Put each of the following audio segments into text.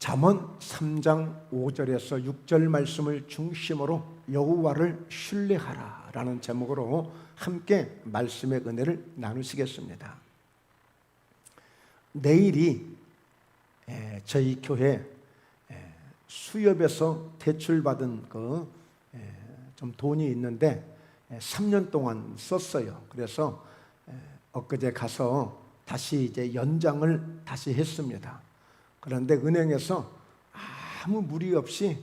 잠언 3장 5절에서 6절 말씀을 중심으로 여호와를 신뢰하라라는 제목으로 함께 말씀의 은혜를 나누시겠습니다. 내일이 저희 교회 수협에서 대출받은 좀 돈이 있는데 3년 동안 썼어요. 그래서 엊그제 가서 다시 이제 연장을 다시 했습니다. 그런데 은행에서 아무 무리 없이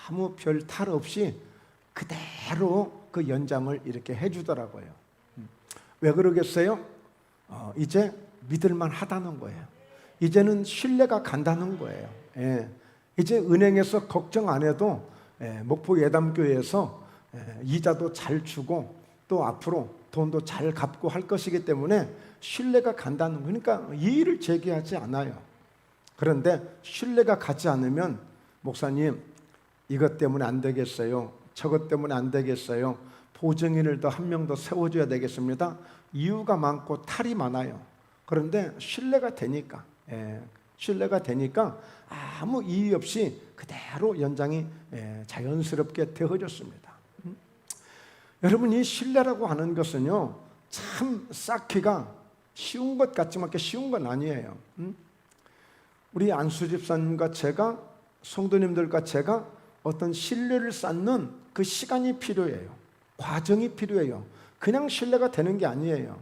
아무 별 탈 없이 그대로 그 연장을 이렇게 해주더라고요. 왜 그러겠어요? 이제 믿을만 하다는 거예요. 이제는 신뢰가 간다는 거예요. 이제 은행에서 걱정 안 해도 목포 예담교회에서 이자도 잘 주고 또 앞으로 돈도 잘 갚고 할 것이기 때문에 신뢰가 간다는 거예요. 그러니까 이의를 제기하지 않아요. 그런데 신뢰가 가지 않으면 목사님 이것 때문에 안 되겠어요. 저것 때문에 안 되겠어요. 보증인을 더 한 명 더 세워줘야 되겠습니다. 이유가 많고 탈이 많아요. 그런데 신뢰가 되니까 아무 이의 없이 그대로 연장이 자연스럽게 되어졌습니다. 여러분, 이 신뢰라고 하는 것은요 참 쌓기가 쉬운 것 같지만 쉬운 건 아니에요. 우리 안수 집사님과 제가, 성도님들과 제가 어떤 신뢰를 쌓는 그 시간이 필요해요. 과정이 필요해요. 그냥 신뢰가 되는 게 아니에요.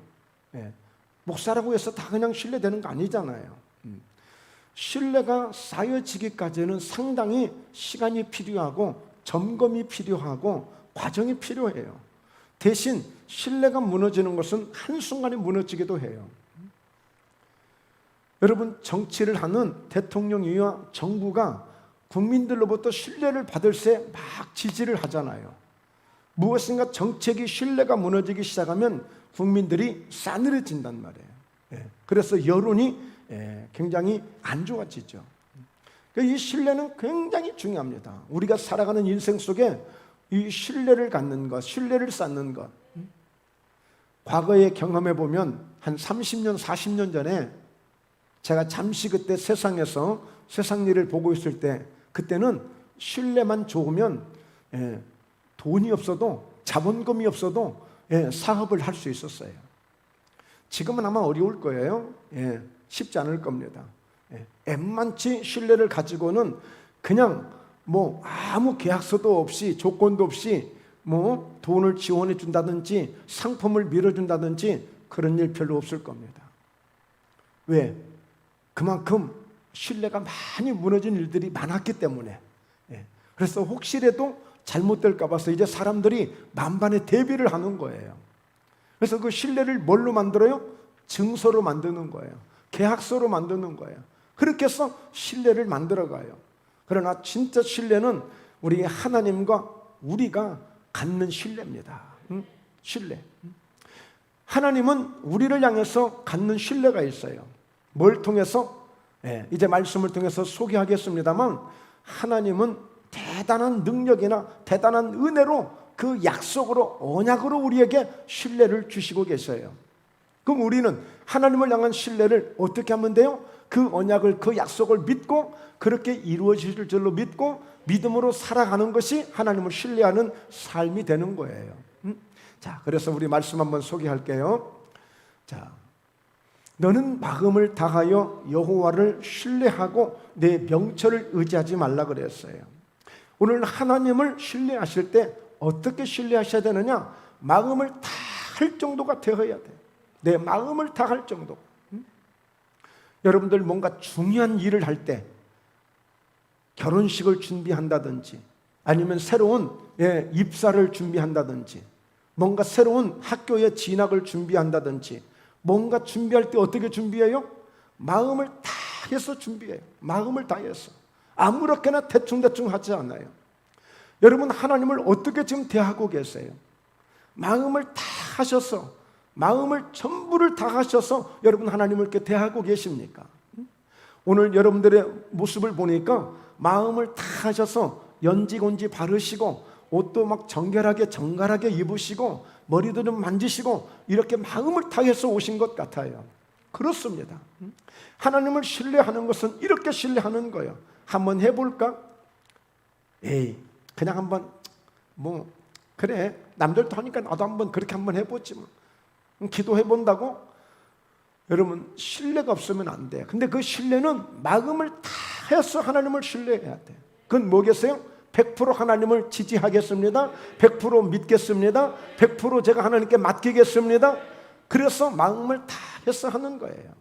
목사라고 해서 다 그냥 신뢰되는 거 아니잖아요. 신뢰가 쌓여지기까지는 상당히 시간이 필요하고 점검이 필요하고 과정이 필요해요. 대신 신뢰가 무너지는 것은 한순간에 무너지기도 해요. 여러분, 정치를 하는 대통령이와 정부가 국민들로부터 신뢰를 받을 새 막 지지를 하잖아요. 무엇인가 정책이 신뢰가 무너지기 시작하면 국민들이 싸늘해진단 말이에요. 그래서 여론이 굉장히 안 좋아지죠. 이 신뢰는 굉장히 중요합니다. 우리가 살아가는 인생 속에 이 신뢰를 갖는 것, 신뢰를 쌓는 것. 과거에 경험해 보면 한 30년, 40년 전에 제가 잠시 그때 세상에서 세상 일을 보고 있을 때 그때는 신뢰만 좋으면 돈이 없어도 자본금이 없어도 사업을 할 수 있었어요. 지금은 아마 어려울 거예요. 쉽지 않을 겁니다. 웬만치 신뢰를 가지고는 그냥 아무 계약서도 없이 조건도 없이 돈을 지원해 준다든지 상품을 밀어준다든지 그런 일 별로 없을 겁니다. 왜? 그만큼 신뢰가 많이 무너진 일들이 많았기 때문에. 그래서 혹시라도 잘못될까 봐서 이제 사람들이 만반의 대비를 하는 거예요. 그래서 그 신뢰를 뭘로 만들어요? 증서로 만드는 거예요. 계약서로 만드는 거예요. 그렇게 해서 신뢰를 만들어가요. 그러나 진짜 신뢰는 우리 하나님과 우리가 갖는 신뢰입니다. 신뢰. 하나님은 우리를 향해서 갖는 신뢰가 있어요. 뭘 통해서? 이제 말씀을 통해서 소개하겠습니다만 하나님은 대단한 능력이나 대단한 은혜로 그 약속으로, 언약으로 우리에게 신뢰를 주시고 계세요. 그럼 우리는 하나님을 향한 신뢰를 어떻게 하면 돼요? 그 언약을, 그 약속을 믿고 그렇게 이루어질 줄로 믿고 믿음으로 살아가는 것이 하나님을 신뢰하는 삶이 되는 거예요. 자, 그래서 우리 말씀 한번 소개할게요. 자, 너는 마음을 다하여 여호와를 신뢰하고 내 명철을 의지하지 말라 그랬어요. 오늘 하나님을 신뢰하실 때 어떻게 신뢰하셔야 되느냐? 마음을 다할 정도가 되어야 돼. 내 마음을 다할 정도. 여러분들 뭔가 중요한 일을 할 때 결혼식을 준비한다든지 아니면 새로운 입사를 준비한다든지 뭔가 새로운 학교에 진학을 준비한다든지 뭔가 준비할 때 어떻게 준비해요? 마음을 다해서 준비해요. 마음을 다해서. 아무렇게나 대충대충 하지 않아요. 여러분, 하나님을 어떻게 지금 대하고 계세요? 마음을 다 하셔서, 마음을 전부를 다 하셔서 여러분 하나님을 이렇게 대하고 계십니까? 오늘 여러분들의 모습을 보니까 마음을 다 하셔서 연지곤지 바르시고 옷도 막 정갈하게 입으시고 머리도 좀 만지시고 이렇게 마음을 다해서 오신 것 같아요. 그렇습니다. 하나님을 신뢰하는 것은 이렇게 신뢰하는 거예요. 한번 해볼까? 에이, 그냥 한번 뭐 그래, 남들도 하니까 나도 한번 그렇게 한번 해보지 뭐. 기도해본다고? 여러분, 신뢰가 없으면 안 돼. 근데 그 신뢰는 마음을 다 해서 하나님을 신뢰해야 돼. 그건 뭐겠어요? 100% 하나님을 지지하겠습니다. 100% 믿겠습니다. 100% 제가 하나님께 맡기겠습니다. 그래서 마음을 다 해서 하는 거예요.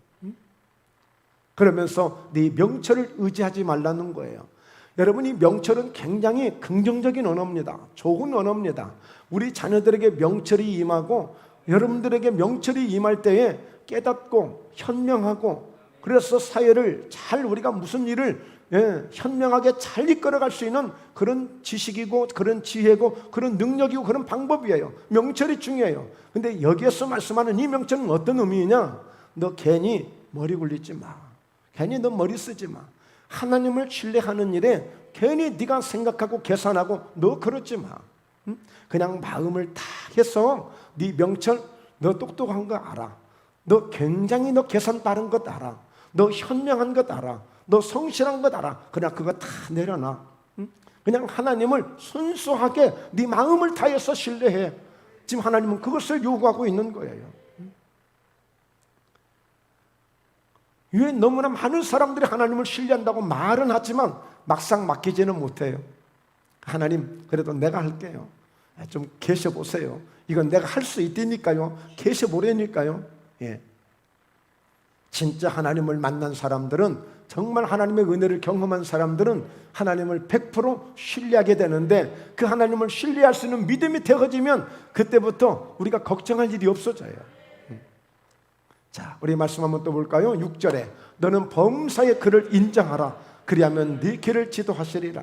그러면서 네 명철을 의지하지 말라는 거예요. 여러분, 이 명철은 굉장히 긍정적인 언어입니다. 좋은 언어입니다. 우리 자녀들에게 명철이 임하고 여러분들에게 명철이 임할 때에 깨닫고 현명하고, 그래서 사회를 잘, 우리가 무슨 일을 현명하게 잘 이끌어갈 수 있는 그런 지식이고 그런 지혜고 그런 능력이고 그런 방법이에요. 명철이 중요해요. 근데 여기에서 말씀하는 이 명철은 어떤 의미냐? 너 괜히 머리 굴리지 마. 괜히 너 머리 쓰지 마. 하나님을 신뢰하는 일에 괜히 네가 생각하고 계산하고 너 그러지 마. 그냥 마음을 다 해서 네 명철, 너 똑똑한 거 알아. 너 굉장히 너 계산 빠른 것 알아. 너 현명한 것 알아. 너 성실한 것 알아. 그냥 그거 다 내려놔. 그냥 하나님을 순수하게 네 마음을 다해서 신뢰해. 지금 하나님은 그것을 요구하고 있는 거예요. 왜 너무나 많은 사람들이 하나님을 신뢰한다고 말은 하지만 막상 맡기지는 못해요. 하나님, 그래도 내가 할게요. 좀 계셔보세요. 이건 내가 할 수 있다니까요. 계셔보라니까요. 예. 진짜 하나님을 만난 사람들은, 정말 하나님의 은혜를 경험한 사람들은 하나님을 100% 신뢰하게 되는데, 그 하나님을 신뢰할 수 있는 믿음이 되어지면 그때부터 우리가 걱정할 일이 없어져요. 자, 우리 말씀 한번 또 볼까요? 6절에 너는 범사의 그를 인정하라. 그리하면 네 길을 지도하시리라.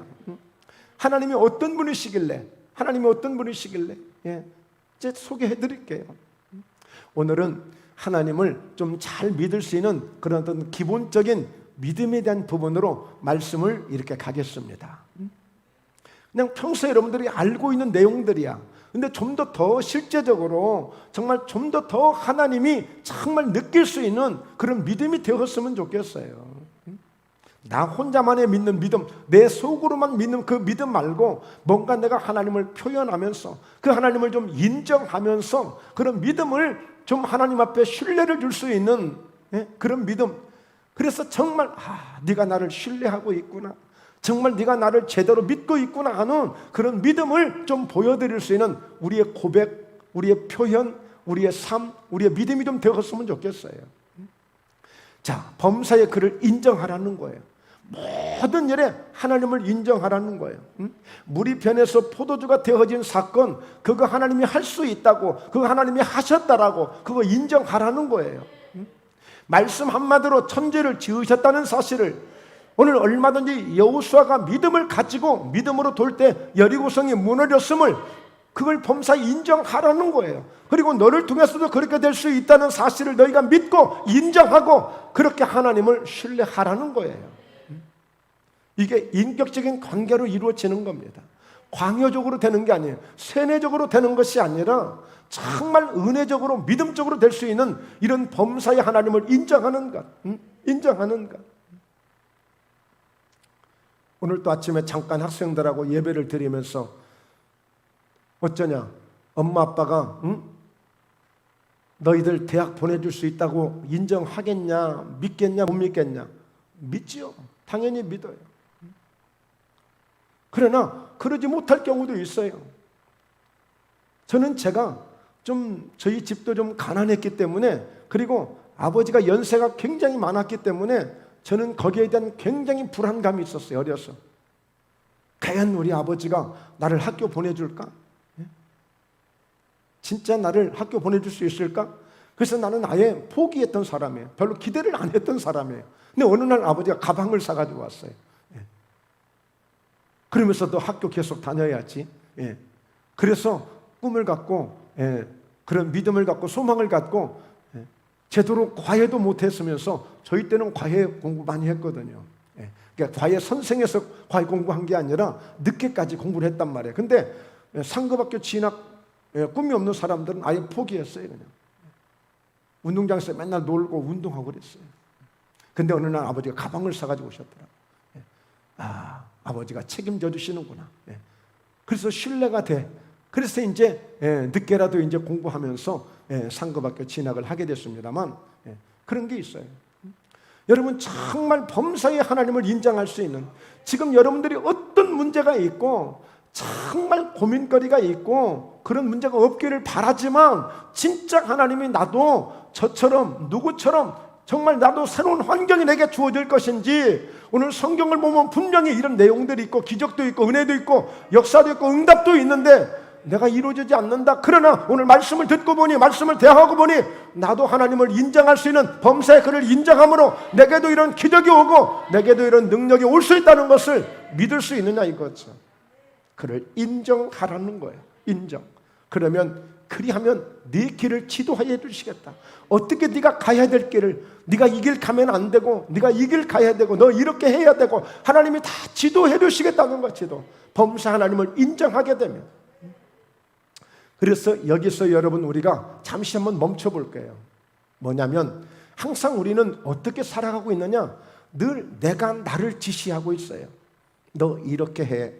하나님이 어떤 분이시길래, 하나님이 어떤 분이시길래, 이제 소개해 드릴게요. 오늘은 하나님을 좀 잘 믿을 수 있는 그런 어떤 기본적인 믿음에 대한 부분으로 말씀을 이렇게 가겠습니다. 그냥 평소에 여러분들이 알고 있는 내용들이야. 근데 좀 더 실제적으로 정말 좀 더 하나님이 정말 느낄 수 있는 그런 믿음이 되었으면 좋겠어요. 나 혼자만의 믿는 믿음, 내 속으로만 믿는 그 믿음 말고 뭔가 내가 하나님을 표현하면서 그 하나님을 좀 인정하면서 그런 믿음을 좀 하나님 앞에 신뢰를 줄 수 있는 그런 믿음. 그래서 정말 네가 나를 신뢰하고 있구나, 정말 네가 나를 제대로 믿고 있구나 하는 그런 믿음을 좀 보여드릴 수 있는 우리의 고백, 우리의 표현, 우리의 삶, 우리의 믿음이 좀 되었으면 좋겠어요. 자, 범사의 그를 인정하라는 거예요. 모든 일에 하나님을 인정하라는 거예요. 물이 변해서 포도주가 되어진 사건, 그거 하나님이 할 수 있다고, 그거 하나님이 하셨다라고 그거 인정하라는 거예요. 말씀 한마디로 천지를 지으셨다는 사실을, 오늘 얼마든지 여호수아가 믿음을 가지고 믿음으로 돌 때 여리고성이 무너졌음을, 그걸 범사에 인정하라는 거예요. 그리고 너를 통해서도 그렇게 될 수 있다는 사실을 너희가 믿고 인정하고 그렇게 하나님을 신뢰하라는 거예요. 이게 인격적인 관계로 이루어지는 겁니다. 광요적으로 되는 게 아니에요. 세뇌적으로 되는 것이 아니라 정말 은혜적으로 믿음적으로 될 수 있는 이런 범사의 하나님을 인정하는 것, 인정하는 것. 오늘 또 아침에 잠깐 학생들하고 예배를 드리면서 어쩌냐, 엄마 아빠가 너희들 대학 보내줄 수 있다고 인정하겠냐, 믿겠냐, 못 믿겠냐? 믿지요. 당연히 믿어요. 그러나 그러지 못할 경우도 있어요. 저는 제가 좀, 저희 집도 좀 가난했기 때문에, 그리고 아버지가 연세가 굉장히 많았기 때문에 저는 거기에 대한 굉장히 불안감이 있었어요. 어려서. 과연 우리 아버지가 나를 학교 보내줄까? 진짜 나를 학교 보내줄 수 있을까? 그래서 나는 아예 포기했던 사람이에요. 별로 기대를 안 했던 사람이에요. 근데 어느 날 아버지가 가방을 사가지고 왔어요. 그러면서 너 학교 계속 다녀야지. 그래서 꿈을 갖고, 그런 믿음을 갖고 소망을 갖고, 제대로 과외도 못했으면서, 저희 때는 과외 공부 많이 했거든요. 그러니까 과외 선생에서 과외 공부한 게 아니라 늦게까지 공부를 했단 말이에요. 근데 상급학교 진학 꿈이 없는 사람들은 아예 포기했어요. 그냥. 운동장에서 맨날 놀고 운동하고 그랬어요. 근데 어느 날 아버지가 가방을 사가지고 오셨더라고요. 아버지가 책임져 주시는구나. 그래서 신뢰가 돼. 그래서 이제 늦게라도 이제 공부하면서 상급학교 진학을 하게 됐습니다만, 그런 게 있어요. 여러분, 정말 범사에 하나님을 인정할 수 있는, 지금 여러분들이 어떤 문제가 있고 정말 고민거리가 있고 그런 문제가 없기를 바라지만, 진짜 하나님이 나도 저처럼 누구처럼 정말 나도 새로운 환경이 내게 주어질 것인지, 오늘 성경을 보면 분명히 이런 내용들이 있고 기적도 있고 은혜도 있고 역사도 있고 응답도 있는데 내가 이루어지지 않는다. 그러나 오늘 말씀을 듣고 보니, 말씀을 대하고 보니 나도 하나님을 인정할 수 있는, 범사의 그를 인정함으로 내게도 이런 기적이 오고 내게도 이런 능력이 올 수 있다는 것을 믿을 수 있느냐 이거죠. 그를 인정하라는 거예요. 인정. 그러면 그리하면 네 길을 지도하여 주시겠다. 어떻게 네가 가야 될 길을, 네가 이 길 가면 안 되고 네가 이 길 가야 되고 너 이렇게 해야 되고 하나님이 다 지도해 주시겠다는 것. 지도. 범사 하나님을 인정하게 되면. 그래서 여기서 여러분, 우리가 잠시 한번 멈춰 볼 거예요. 뭐냐면 항상 우리는 어떻게 살아가고 있느냐, 늘 내가 나를 지시하고 있어요. 너 이렇게 해,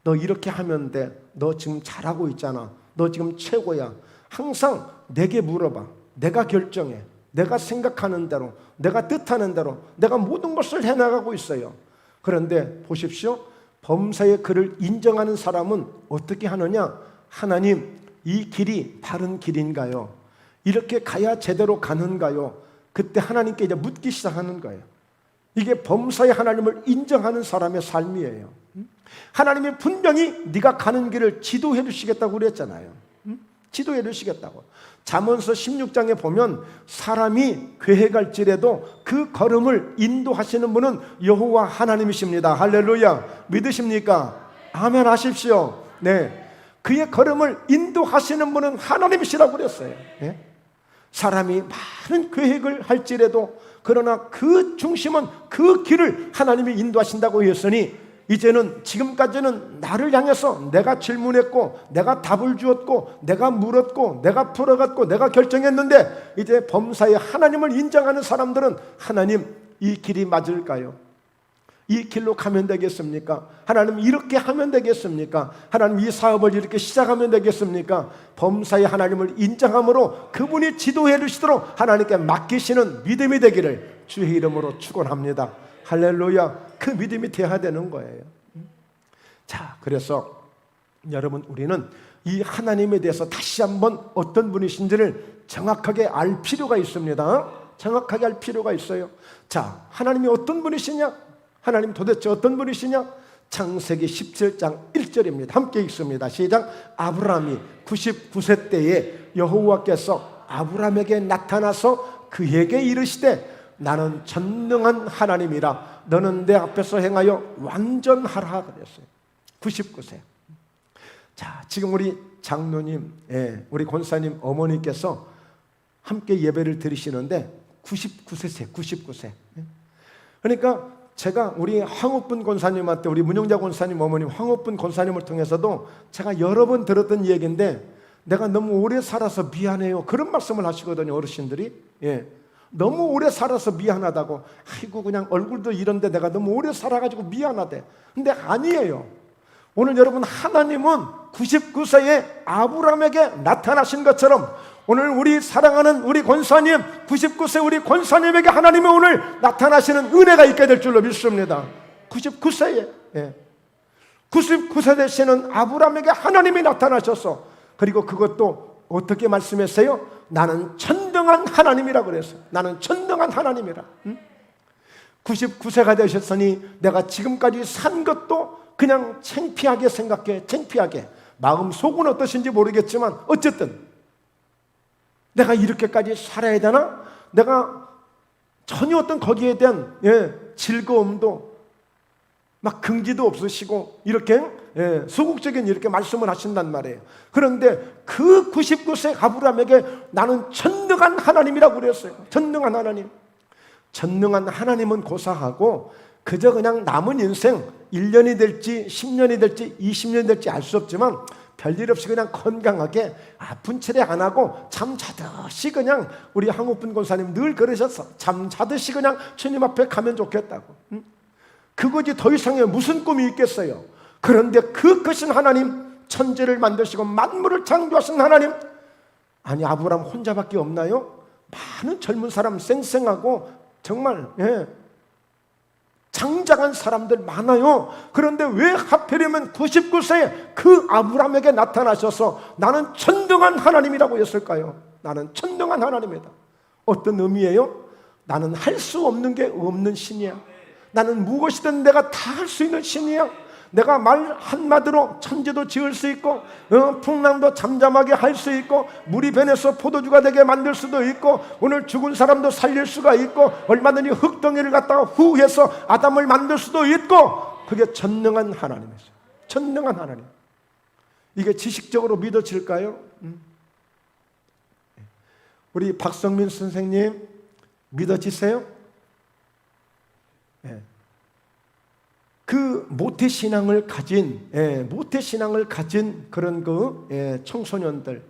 너 이렇게 하면 돼, 너 지금 잘하고 있잖아, 너 지금 최고야. 항상 내게 물어봐. 내가 결정해. 내가 생각하는 대로, 내가 뜻하는 대로 내가 모든 것을 해나가고 있어요. 그런데 보십시오. 범사의 그를 인정하는 사람은 어떻게 하느냐, 하나님, 이 길이 바른 길인가요? 이렇게 가야 제대로 가는가요? 그때 하나님께 이제 묻기 시작하는 거예요. 이게 범사의 하나님을 인정하는 사람의 삶이에요. 하나님이 분명히 네가 가는 길을 지도해 주시겠다고 그랬잖아요. 지도해 주시겠다고. 잠언서 16장에 보면 사람이 계획할지라도 그 걸음을 인도하시는 분은 여호와 하나님이십니다. 할렐루야. 믿으십니까? 아멘 하십시오. 네. 그의 걸음을 인도하시는 분은 하나님이시라고 그랬어요. 예? 사람이 많은 계획을 할지라도 그러나 그 중심은 그 길을 하나님이 인도하신다고 했으니, 이제는 지금까지는 나를 향해서 내가 질문했고 내가 답을 주었고 내가 물었고 내가 풀어갔고 내가 결정했는데, 이제 범사에 하나님을 인정하는 사람들은 하나님, 이 길이 맞을까요? 이 길로 가면 되겠습니까? 하나님, 이렇게 하면 되겠습니까? 하나님, 이 사업을 이렇게 시작하면 되겠습니까? 범사의 하나님을 인정함으로 그분이 지도해 주시도록 하나님께 맡기시는 믿음이 되기를 주의 이름으로 축원합니다. 할렐루야. 그 믿음이 돼야 되는 거예요. 자, 그래서 여러분, 우리는 이 하나님에 대해서 다시 한번 어떤 분이신지를 정확하게 알 필요가 있습니다. 정확하게 알 필요가 있어요. 자, 하나님이 어떤 분이시냐? 하나님 도대체 어떤 분이시냐? 창세기 17장 1절입니다. 함께 읽습니다. 시작. 아브라함이 99세 때에 여호와께서 아브라함에게 나타나서 그에게 이르시되 나는 전능한 하나님이라 너는 내 앞에서 행하여 완전하라 그랬어요. 99세. 자, 지금 우리 장로님, 우리 권사님 어머니께서 함께 예배를 드리시는데 99세세요. 99세. 그러니까 제가 우리 황우분 권사님한테, 우리 문영자 권사님 어머님 황우분 권사님을 통해서도 제가 여러 번 들었던 얘기인데, 내가 너무 오래 살아서 미안해요, 그런 말씀을 하시거든요. 어르신들이. 너무 오래 살아서 미안하다고. 아이고, 그냥 얼굴도 이런데 내가 너무 오래 살아가지고 미안하대. 근데 아니에요. 오늘 여러분, 하나님은 99세에 아브라함에게 나타나신 것처럼 오늘 우리 사랑하는 우리 권사님, 99세 우리 권사님에게 하나님이 오늘 나타나시는 은혜가 있게 될 줄로 믿습니다. 99세에 99세 되시는 아브라함에게 하나님이 나타나셔서, 그리고 그것도 어떻게 말씀했어요? 나는 전능한 하나님이라고 그랬어요. 나는 전능한 하나님이라. 99세가 되셨으니 내가 지금까지 산 것도 그냥 창피하게 생각해. 창피하게. 마음 속은 어떠신지 모르겠지만 어쨌든 내가 이렇게까지 살아야 되나? 내가 전혀 어떤 거기에 대한 즐거움도 막 긍지도 없으시고 이렇게 소극적인 이렇게 말씀을 하신단 말이에요. 그런데 그 99세 아브라함에게 나는 전능한 하나님이라고 그랬어요. 전능한 하나님. 전능한 하나님은 고사하고 그저 그냥 남은 인생 1년이 될지 10년이 될지 20년이 될지 알 수 없지만 별일 없이 그냥 건강하게 아픈 체례 안 하고 잠자듯이 그냥 우리 한국분 권사님 늘 그러셨어. 잠자듯이 그냥 주님 앞에 가면 좋겠다고. 그거지 더 이상의 무슨 꿈이 있겠어요. 그런데 그 크신 하나님, 천지를 만드시고 만물을 창조하신 하나님, 아니 아브라함 혼자밖에 없나요? 많은 젊은 사람 쌩쌩하고 정말 장장한 사람들 많아요. 그런데 왜 하필이면 99세에 그 아브라함에게 나타나셔서 나는 전능한 하나님이라고 했을까요? 나는 전능한 하나님이다. 어떤 의미예요? 나는 할 수 없는 게 없는 신이야. 나는 무엇이든 내가 다 할 수 있는 신이야. 내가 말 한마디로 천지도 지을 수 있고 풍랑도 잠잠하게 할 수 있고 물이 변해서 포도주가 되게 만들 수도 있고 오늘 죽은 사람도 살릴 수가 있고 얼마든지 흙덩이를 갖다가 후해서 아담을 만들 수도 있고 그게 전능한 하나님이죠. 전능한 하나님. 이게 지식적으로 믿어질까요? 우리 박성민 선생님 믿어지세요? 그 모태신앙을 가진 그런 청소년들,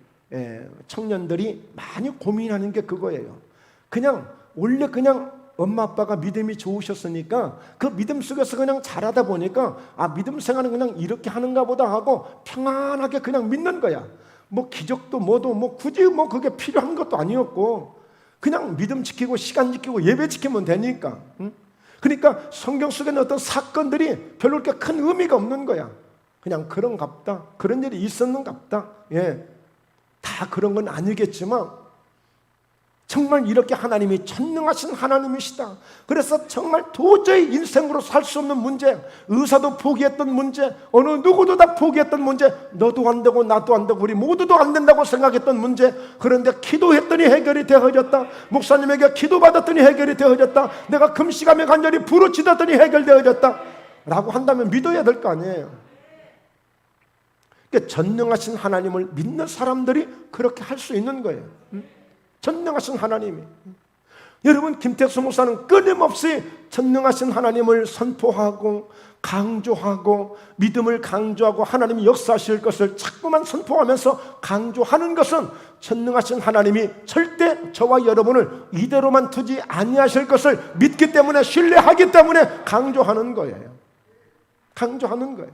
청년들이 많이 고민하는 게 그거예요. 그냥 원래 그냥 엄마 아빠가 믿음이 좋으셨으니까 그 믿음 속에서 그냥 자라다 보니까 믿음 생활은 그냥 이렇게 하는가 보다 하고 평안하게 그냥 믿는 거야. 뭐 기적도 뭐도 뭐 굳이 뭐 그게 필요한 것도 아니었고 그냥 믿음 지키고 시간 지키고 예배 지키면 되니까. 그러니까 성경 속에는 어떤 사건들이 별로 그렇게 큰 의미가 없는 거야. 그냥 그런갑다. 그런 일이 있었는갑다. 다 그런 건 아니겠지만 정말 이렇게 하나님이 전능하신 하나님이시다. 그래서 정말 도저히 인생으로 살 수 없는 문제, 의사도 포기했던 문제, 어느 누구도 다 포기했던 문제, 너도 안 되고 나도 안 되고 우리 모두도 안 된다고 생각했던 문제, 그런데 기도했더니 해결이 되어졌다. 목사님에게 기도받았더니 해결이 되어졌다. 내가 금식하며 간절히 부르짖었더니 해결되어졌다 라고 한다면 믿어야 될 거 아니에요. 그러니까 전능하신 하나님을 믿는 사람들이 그렇게 할 수 있는 거예요. 전능하신 하나님이. 여러분, 김택수 목사는 끊임없이 전능하신 하나님을 선포하고 강조하고 믿음을 강조하고 하나님이 역사하실 것을 자꾸만 선포하면서 강조하는 것은 전능하신 하나님이 절대 저와 여러분을 이대로만 두지 아니하실 것을 믿기 때문에, 신뢰하기 때문에 강조하는 거예요. 강조하는 거예요.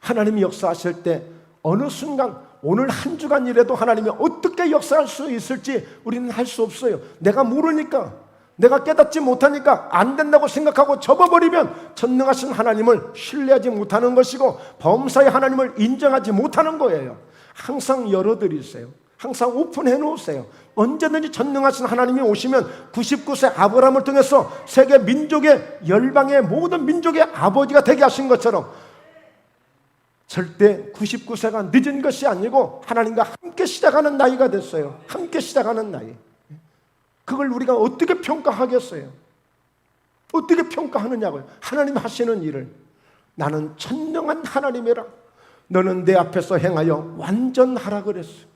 하나님이 역사하실 때 어느 순간 오늘 한 주간이라도 하나님이 어떻게 역사할 수 있을지 우리는 할 수 없어요. 내가 모르니까, 내가 깨닫지 못하니까 안 된다고 생각하고 접어버리면 전능하신 하나님을 신뢰하지 못하는 것이고 범사의 하나님을 인정하지 못하는 거예요. 항상 열어드리세요. 항상 오픈해 놓으세요. 언제든지 전능하신 하나님이 오시면 99세 아브라함을 통해서 세계 민족의, 열방의 모든 민족의 아버지가 되게 하신 것처럼 절대 99세가 늦은 것이 아니고 하나님과 함께 시작하는 나이가 됐어요. 함께 시작하는 나이. 그걸 우리가 어떻게 평가하겠어요? 어떻게 평가하느냐고요. 하나님 하시는 일을. 나는 전능한 하나님이라. 너는 내 앞에서 행하여 완전하라 그랬어요.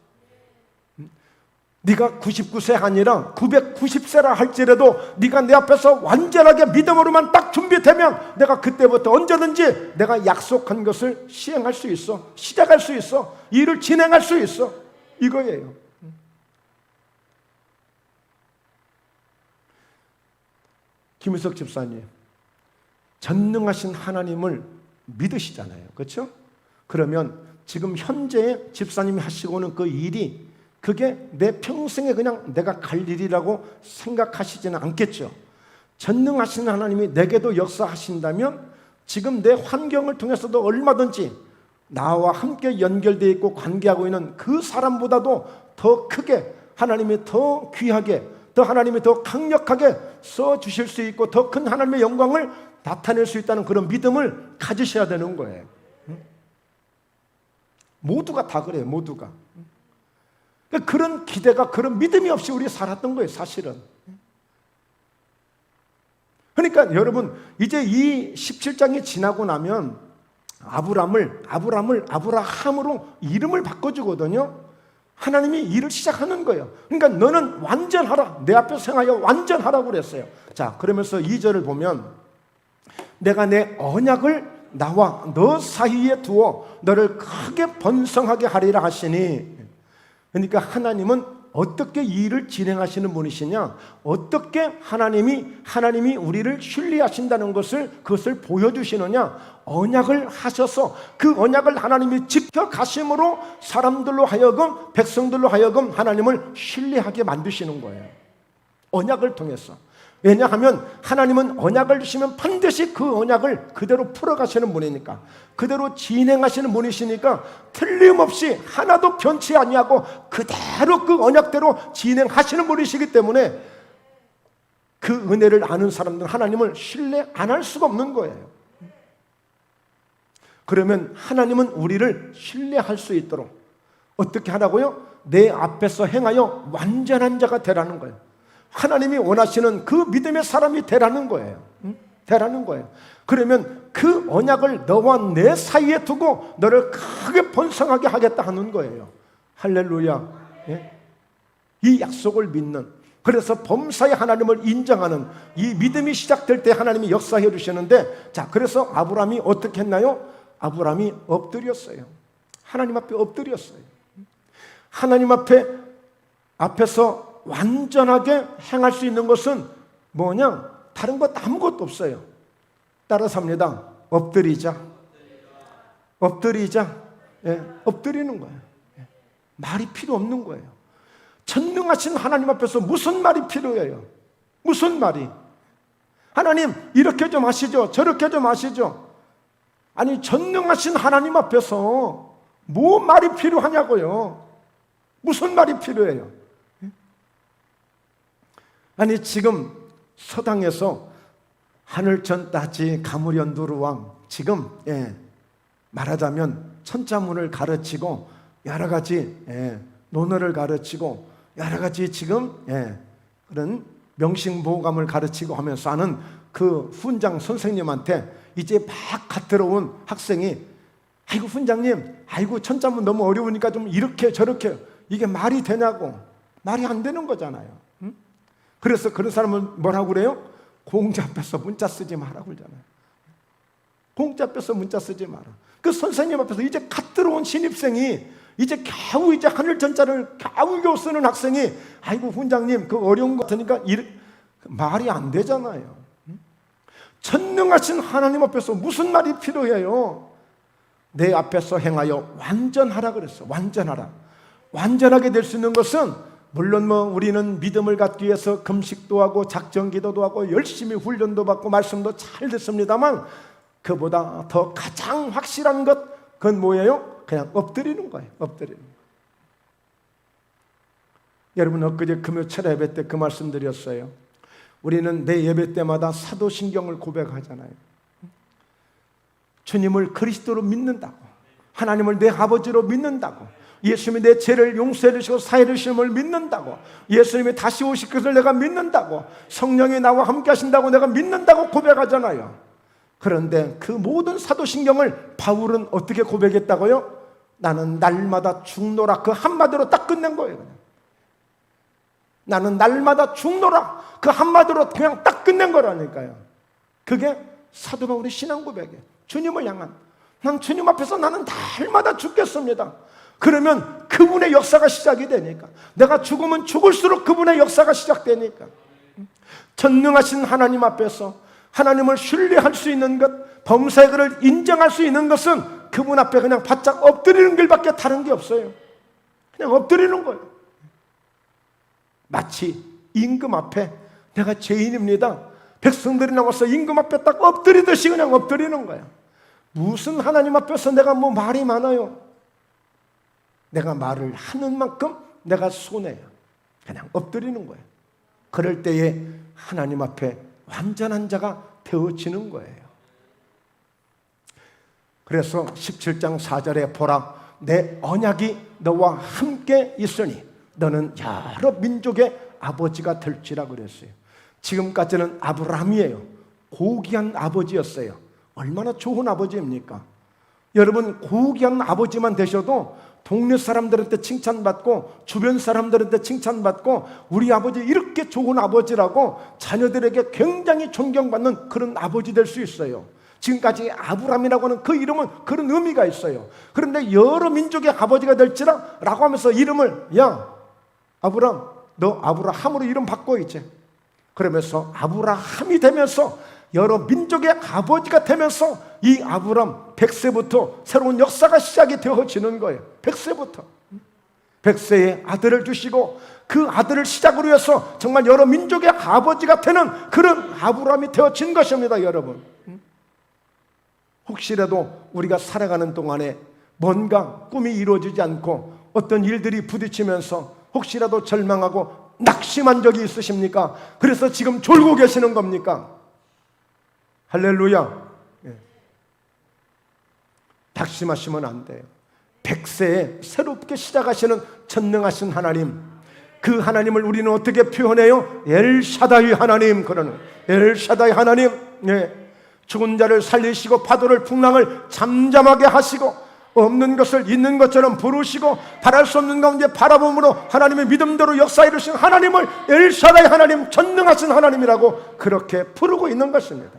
네가 99세 아니라 990세라 할지라도 네가 내 앞에서 완전하게 믿음으로만 딱 준비되면 내가 그때부터 언제든지 내가 약속한 것을 시행할 수 있어. 시작할 수 있어. 일을 진행할 수 있어. 이거예요. 김희석 집사님, 전능하신 하나님을 믿으시잖아요. 그렇죠? 그러면 지금 현재 집사님이 하시고는 그 일이 그게 내 평생에 그냥 내가 갈 일이라고 생각하시지는 않겠죠. 전능하신 하나님이 내게도 역사하신다면 지금 내 환경을 통해서도 얼마든지 나와 함께 연결되어 있고 관계하고 있는 그 사람보다도 더 크게 하나님이 더 귀하게, 더 하나님이 더 강력하게 써주실 수 있고 더 큰 하나님의 영광을 나타낼 수 있다는 그런 믿음을 가지셔야 되는 거예요. 모두가 다 그래요. 모두가. 그런 기대가, 그런 믿음이 없이 우리 살았던 거예요, 사실은. 그러니까 여러분, 이제 이 17장이 지나고 나면 아브라함으로 이름을 바꿔주거든요. 하나님이 일을 시작하는 거예요. 그러니까 너는 완전하라. 내 앞에서 행하여 완전하라고 그랬어요. 자, 그러면서 2절을 보면 내가 내 언약을 나와 너 사이에 두어 너를 크게 번성하게 하리라 하시니. 그러니까 하나님은 어떻게 이 일을 진행하시는 분이시냐, 어떻게 하나님이 우리를 신뢰하신다는 그것을 보여주시느냐, 언약을 하셔서 그 언약을 하나님이 지켜가심으로 사람들로 하여금, 백성들로 하여금 하나님을 신뢰하게 만드시는 거예요. 언약을 통해서. 왜냐하면 하나님은 언약을 주시면 반드시 그 언약을 그대로 풀어가시는 분이니까, 그대로 진행하시는 분이시니까 틀림없이 하나도 변치 아니하고 그대로 그 언약대로 진행하시는 분이시기 때문에 그 은혜를 아는 사람들은 하나님을 신뢰 안 할 수가 없는 거예요. 그러면 하나님은 우리를 신뢰할 수 있도록 어떻게 하라고요? 내 앞에서 행하여 완전한 자가 되라는 거예요. 하나님이 원하시는 그 믿음의 사람이 되라는 거예요. 되라는 거예요. 그러면 그 언약을 너와 내 사이에 두고 너를 크게 번성하게 하겠다 하는 거예요. 할렐루야. 예? 이 약속을 믿는, 그래서 범사의 하나님을 인정하는 이 믿음이 시작될 때 하나님이 역사해 주시는데, 자, 그래서 아브라함이 어떻게 했나요? 아브라함이 엎드렸어요. 하나님 앞에 엎드렸어요. 하나님 앞에서 완전하게 행할 수 있는 것은 뭐냐? 다른 것 아무것도 없어요. 따라서 합니다. 엎드리자. 예, 엎드리는 거예요. 예, 말이 필요 없는 거예요. 전능하신 하나님 앞에서 무슨 말이 필요해요? 무슨 말이? 하나님 이렇게 좀 하시죠, 저렇게 좀 하시죠. 아니, 전능하신 하나님 앞에서 뭐 말이 필요하냐고요. 무슨 말이 필요해요? 아니, 지금 서당에서 하늘천 따지 가무련 두루왕, 지금 말하자면 천자문을 가르치고 여러 가지 논어를 가르치고 여러 가지 지금 그런 명심보감을 가르치고 하면서 하는 그 훈장 선생님한테 이제 막 갓 들어온 학생이, 아이고 훈장님, 아이고 천자문 너무 어려우니까 좀 이렇게 저렇게, 이게 말이 되냐고. 말이 안 되는 거잖아요. 그래서 그런 사람은 뭐라고 그래요? 공자 앞에서 문자 쓰지 마라 그러잖아요. 공자 앞에서 문자 쓰지 마라. 그 선생님 앞에서 이제 갓 들어온 신입생이 이제 겨우 이제 하늘전자를 겨우 쓰는 학생이, 아이고 훈장님 그 어려운 거 같으니까 말이 안 되잖아요. 전능하신 하나님 앞에서 무슨 말이 필요해요? 내 앞에서 행하여 완전하라 그랬어. 완전하라. 완전하게 될 수 있는 것은 물론 우리는 믿음을 갖기 위해서 금식도 하고 작정 기도도 하고 열심히 훈련도 받고 말씀도 잘 듣습니다만, 그보다 더 가장 확실한 것, 그건 뭐예요? 그냥 엎드리는 거예요. 엎드리는 거예요. 여러분, 엊그제 금요철 예배 때 그 말씀 드렸어요. 우리는 매 예배 때마다 사도신경을 고백하잖아요. 주님을 그리스도로 믿는다고, 하나님을 내 아버지로 믿는다고, 예수님이 내 죄를 용서해 주시고 사해 주심을 믿는다고, 예수님이 다시 오실 것을 내가 믿는다고, 성령이 나와 함께 하신다고 내가 믿는다고 고백하잖아요. 그런데 그 모든 사도신경을 바울은 어떻게 고백했다고요? 나는 날마다 죽노라. 그 한마디로 딱 끝낸 거예요. 그냥. 나는 날마다 죽노라. 그 한마디로 그냥 딱 끝낸 거라니까요. 그게 사도 바울의 신앙 고백이에요. 주님을 향한, 난 주님 앞에서 나는 날마다 죽겠습니다. 그러면 그분의 역사가 시작이 되니까, 내가 죽으면 죽을수록 그분의 역사가 시작되니까, 전능하신 하나님 앞에서 하나님을 신뢰할 수 있는 것, 범사의 그를 인정할 수 있는 것은 그분 앞에 그냥 바짝 엎드리는 길밖에 다른 게 없어요. 그냥 엎드리는 거예요. 마치 임금 앞에, 내가 죄인입니다, 백성들이 나와서 임금 앞에 딱 엎드리듯이 그냥 엎드리는 거예요. 무슨 하나님 앞에서 내가 뭐 말이 많아요. 내가 말을 하는 만큼 내가 손해요. 그냥 엎드리는 거예요. 그럴 때에 하나님 앞에 완전한 자가 되어지는 거예요. 그래서 17장 4절에 보라, 내 언약이 너와 함께 있으니 너는 여러 민족의 아버지가 될지라 그랬어요. 지금까지는 아브라함이에요. 고귀한 아버지였어요. 얼마나 좋은 아버지입니까? 여러분, 고귀한 아버지만 되셔도 동네 사람들한테 칭찬받고 주변 사람들한테 칭찬받고 우리 아버지 이렇게 좋은 아버지라고 자녀들에게 굉장히 존경받는 그런 아버지 될 수 있어요. 지금까지 아브람이라고 하는 그 이름은 그런 의미가 있어요. 그런데 여러 민족의 아버지가 될지라 라고 하면서 이름을, 야 아브람, 너 아브라함으로 이름 바꿔 이제. 그러면서 아브라함이 되면서 여러 민족의 아버지가 되면서 이 아브람 100세부터 새로운 역사가 시작이 되어지는 거예요. 100세부터 100세의 아들을 주시고 그 아들을 시작으로 해서 정말 여러 민족의 아버지가 되는 그런 아브람이 되어진 것입니다. 여러분, 혹시라도 우리가 살아가는 동안에 뭔가 꿈이 이루어지지 않고 어떤 일들이 부딪히면서 혹시라도 절망하고 낙심한 적이 있으십니까? 그래서 지금 졸고 계시는 겁니까? 할렐루야. 낙심하시면 안 돼요. 100세에 새롭게 시작하시는 전능하신 하나님, 그 하나님을 우리는 어떻게 표현해요? 엘샤다이 하나님. 그러는 엘샤다이 하나님. 죽은 자를 살리시고 파도를 풍랑을 잠잠하게 하시고 없는 것을 있는 것처럼 부르시고 바랄 수 없는 가운데 바라봄으로 하나님의 믿음대로 역사 이루신 하나님을 엘샤다이 하나님, 전능하신 하나님이라고 그렇게 부르고 있는 것입니다.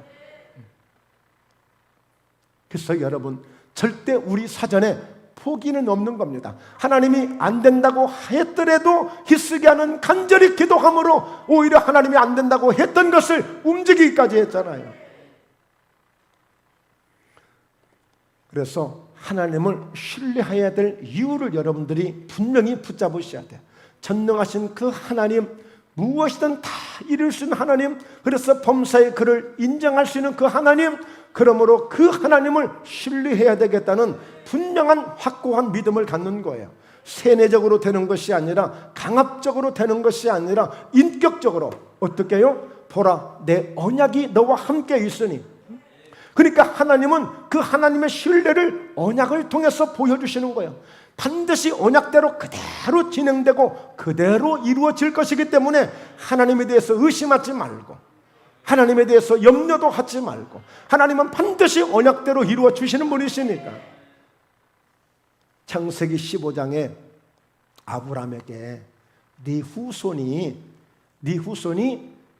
그래서 여러분, 절대 우리 사전에 포기는 없는 겁니다. 하나님이 안 된다고 했더라도 힘쓰게 하는 간절히 기도함으로 오히려 하나님이 안 된다고 했던 것을 움직이기까지 했잖아요. 그래서 하나님을 신뢰해야 될 이유를 여러분들이 분명히 붙잡으셔야 돼요. 전능하신 그 하나님, 무엇이든 다 이룰 수 있는 하나님, 그래서 범사의 그를 인정할 수 있는 그 하나님, 그러므로 그 하나님을 신뢰해야 되겠다는 분명한 확고한 믿음을 갖는 거예요. 세뇌적으로 되는 것이 아니라, 강압적으로 되는 것이 아니라 인격적으로. 어떻게 해요? 보라, 내 언약이 너와 함께 있으니. 그러니까 하나님은 그 하나님의 신뢰를 언약을 통해서 보여주시는 거예요. 반드시 언약대로 그대로 진행되고 그대로 이루어질 것이기 때문에 하나님에 대해서 의심하지 말고, 하나님에 대해서 염려도 하지 말고, 하나님은 반드시 언약대로 이루어 주시는 분이시니까. 창세기 15장에 아브라함에게 네 후손이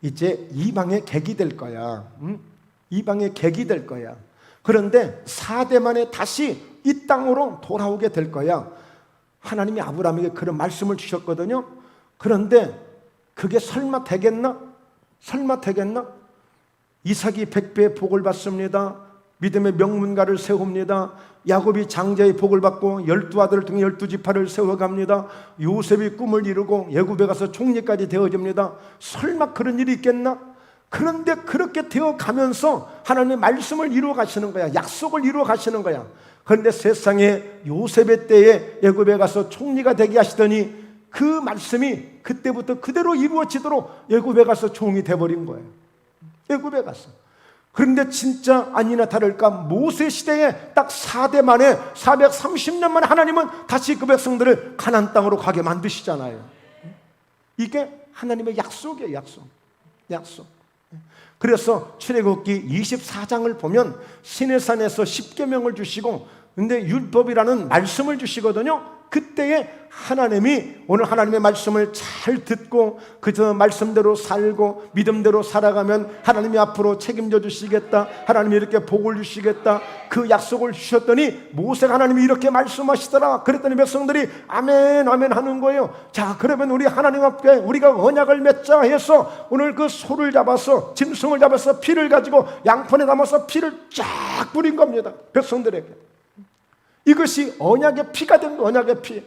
이제 이방의 객이 될 거야. 이방의 객이 될 거야. 그런데 4대 만에 다시 이 땅으로 돌아오게 될 거야. 하나님이 아브라함에게 그런 말씀을 주셨거든요. 그런데 그게 설마 되겠나? 설마 되겠나? 이삭이 100배의 복을 받습니다. 믿음의 명문가를 세웁니다. 야곱이 장자의 복을 받고 12아들을 통해 12지파를 세워갑니다. 요셉이 꿈을 이루고 애굽에 가서 총리까지 되어집니다. 설마 그런 일이 있겠나? 그런데 그렇게 되어가면서 하나님의 말씀을 이루어 가시는 거야. 약속을 이루어 가시는 거야. 그런데 세상에 요셉의 때에 애굽에 가서 총리가 되게 하시더니 그 말씀이 그때부터 그대로 이루어지도록 애굽에 가서 종이 돼버린 거예요. 애굽에 가서. 그런데 진짜 아니나 다를까 모세 시대에 딱 4대 만에 430년 만에 하나님은 다시 그 백성들을 가나안 땅으로 가게 만드시잖아요. 이게 하나님의 약속이에요. 약속. 그래서 출애굽기 24장을 보면 시내산에서 십계명을 주시고, 근데 율법이라는 말씀을 주시거든요. 그때에 하나님이 오늘 하나님의 말씀을 잘 듣고 그 말씀대로 살고 믿음대로 살아가면 하나님이 앞으로 책임져 주시겠다, 하나님이 이렇게 복을 주시겠다, 그 약속을 주셨더니 모세가 하나님이 이렇게 말씀하시더라. 그랬더니 백성들이 아멘 아멘 하는 거예요. 자, 그러면 우리 하나님 앞에 우리가 언약을 맺자 해서 오늘 그 소를 잡아서, 짐승을 잡아서 피를 가지고 양푼에 담아서 피를 쫙 뿌린 겁니다. 백성들에게. 이것이 언약의 피가 된 거예요. 언약의 피.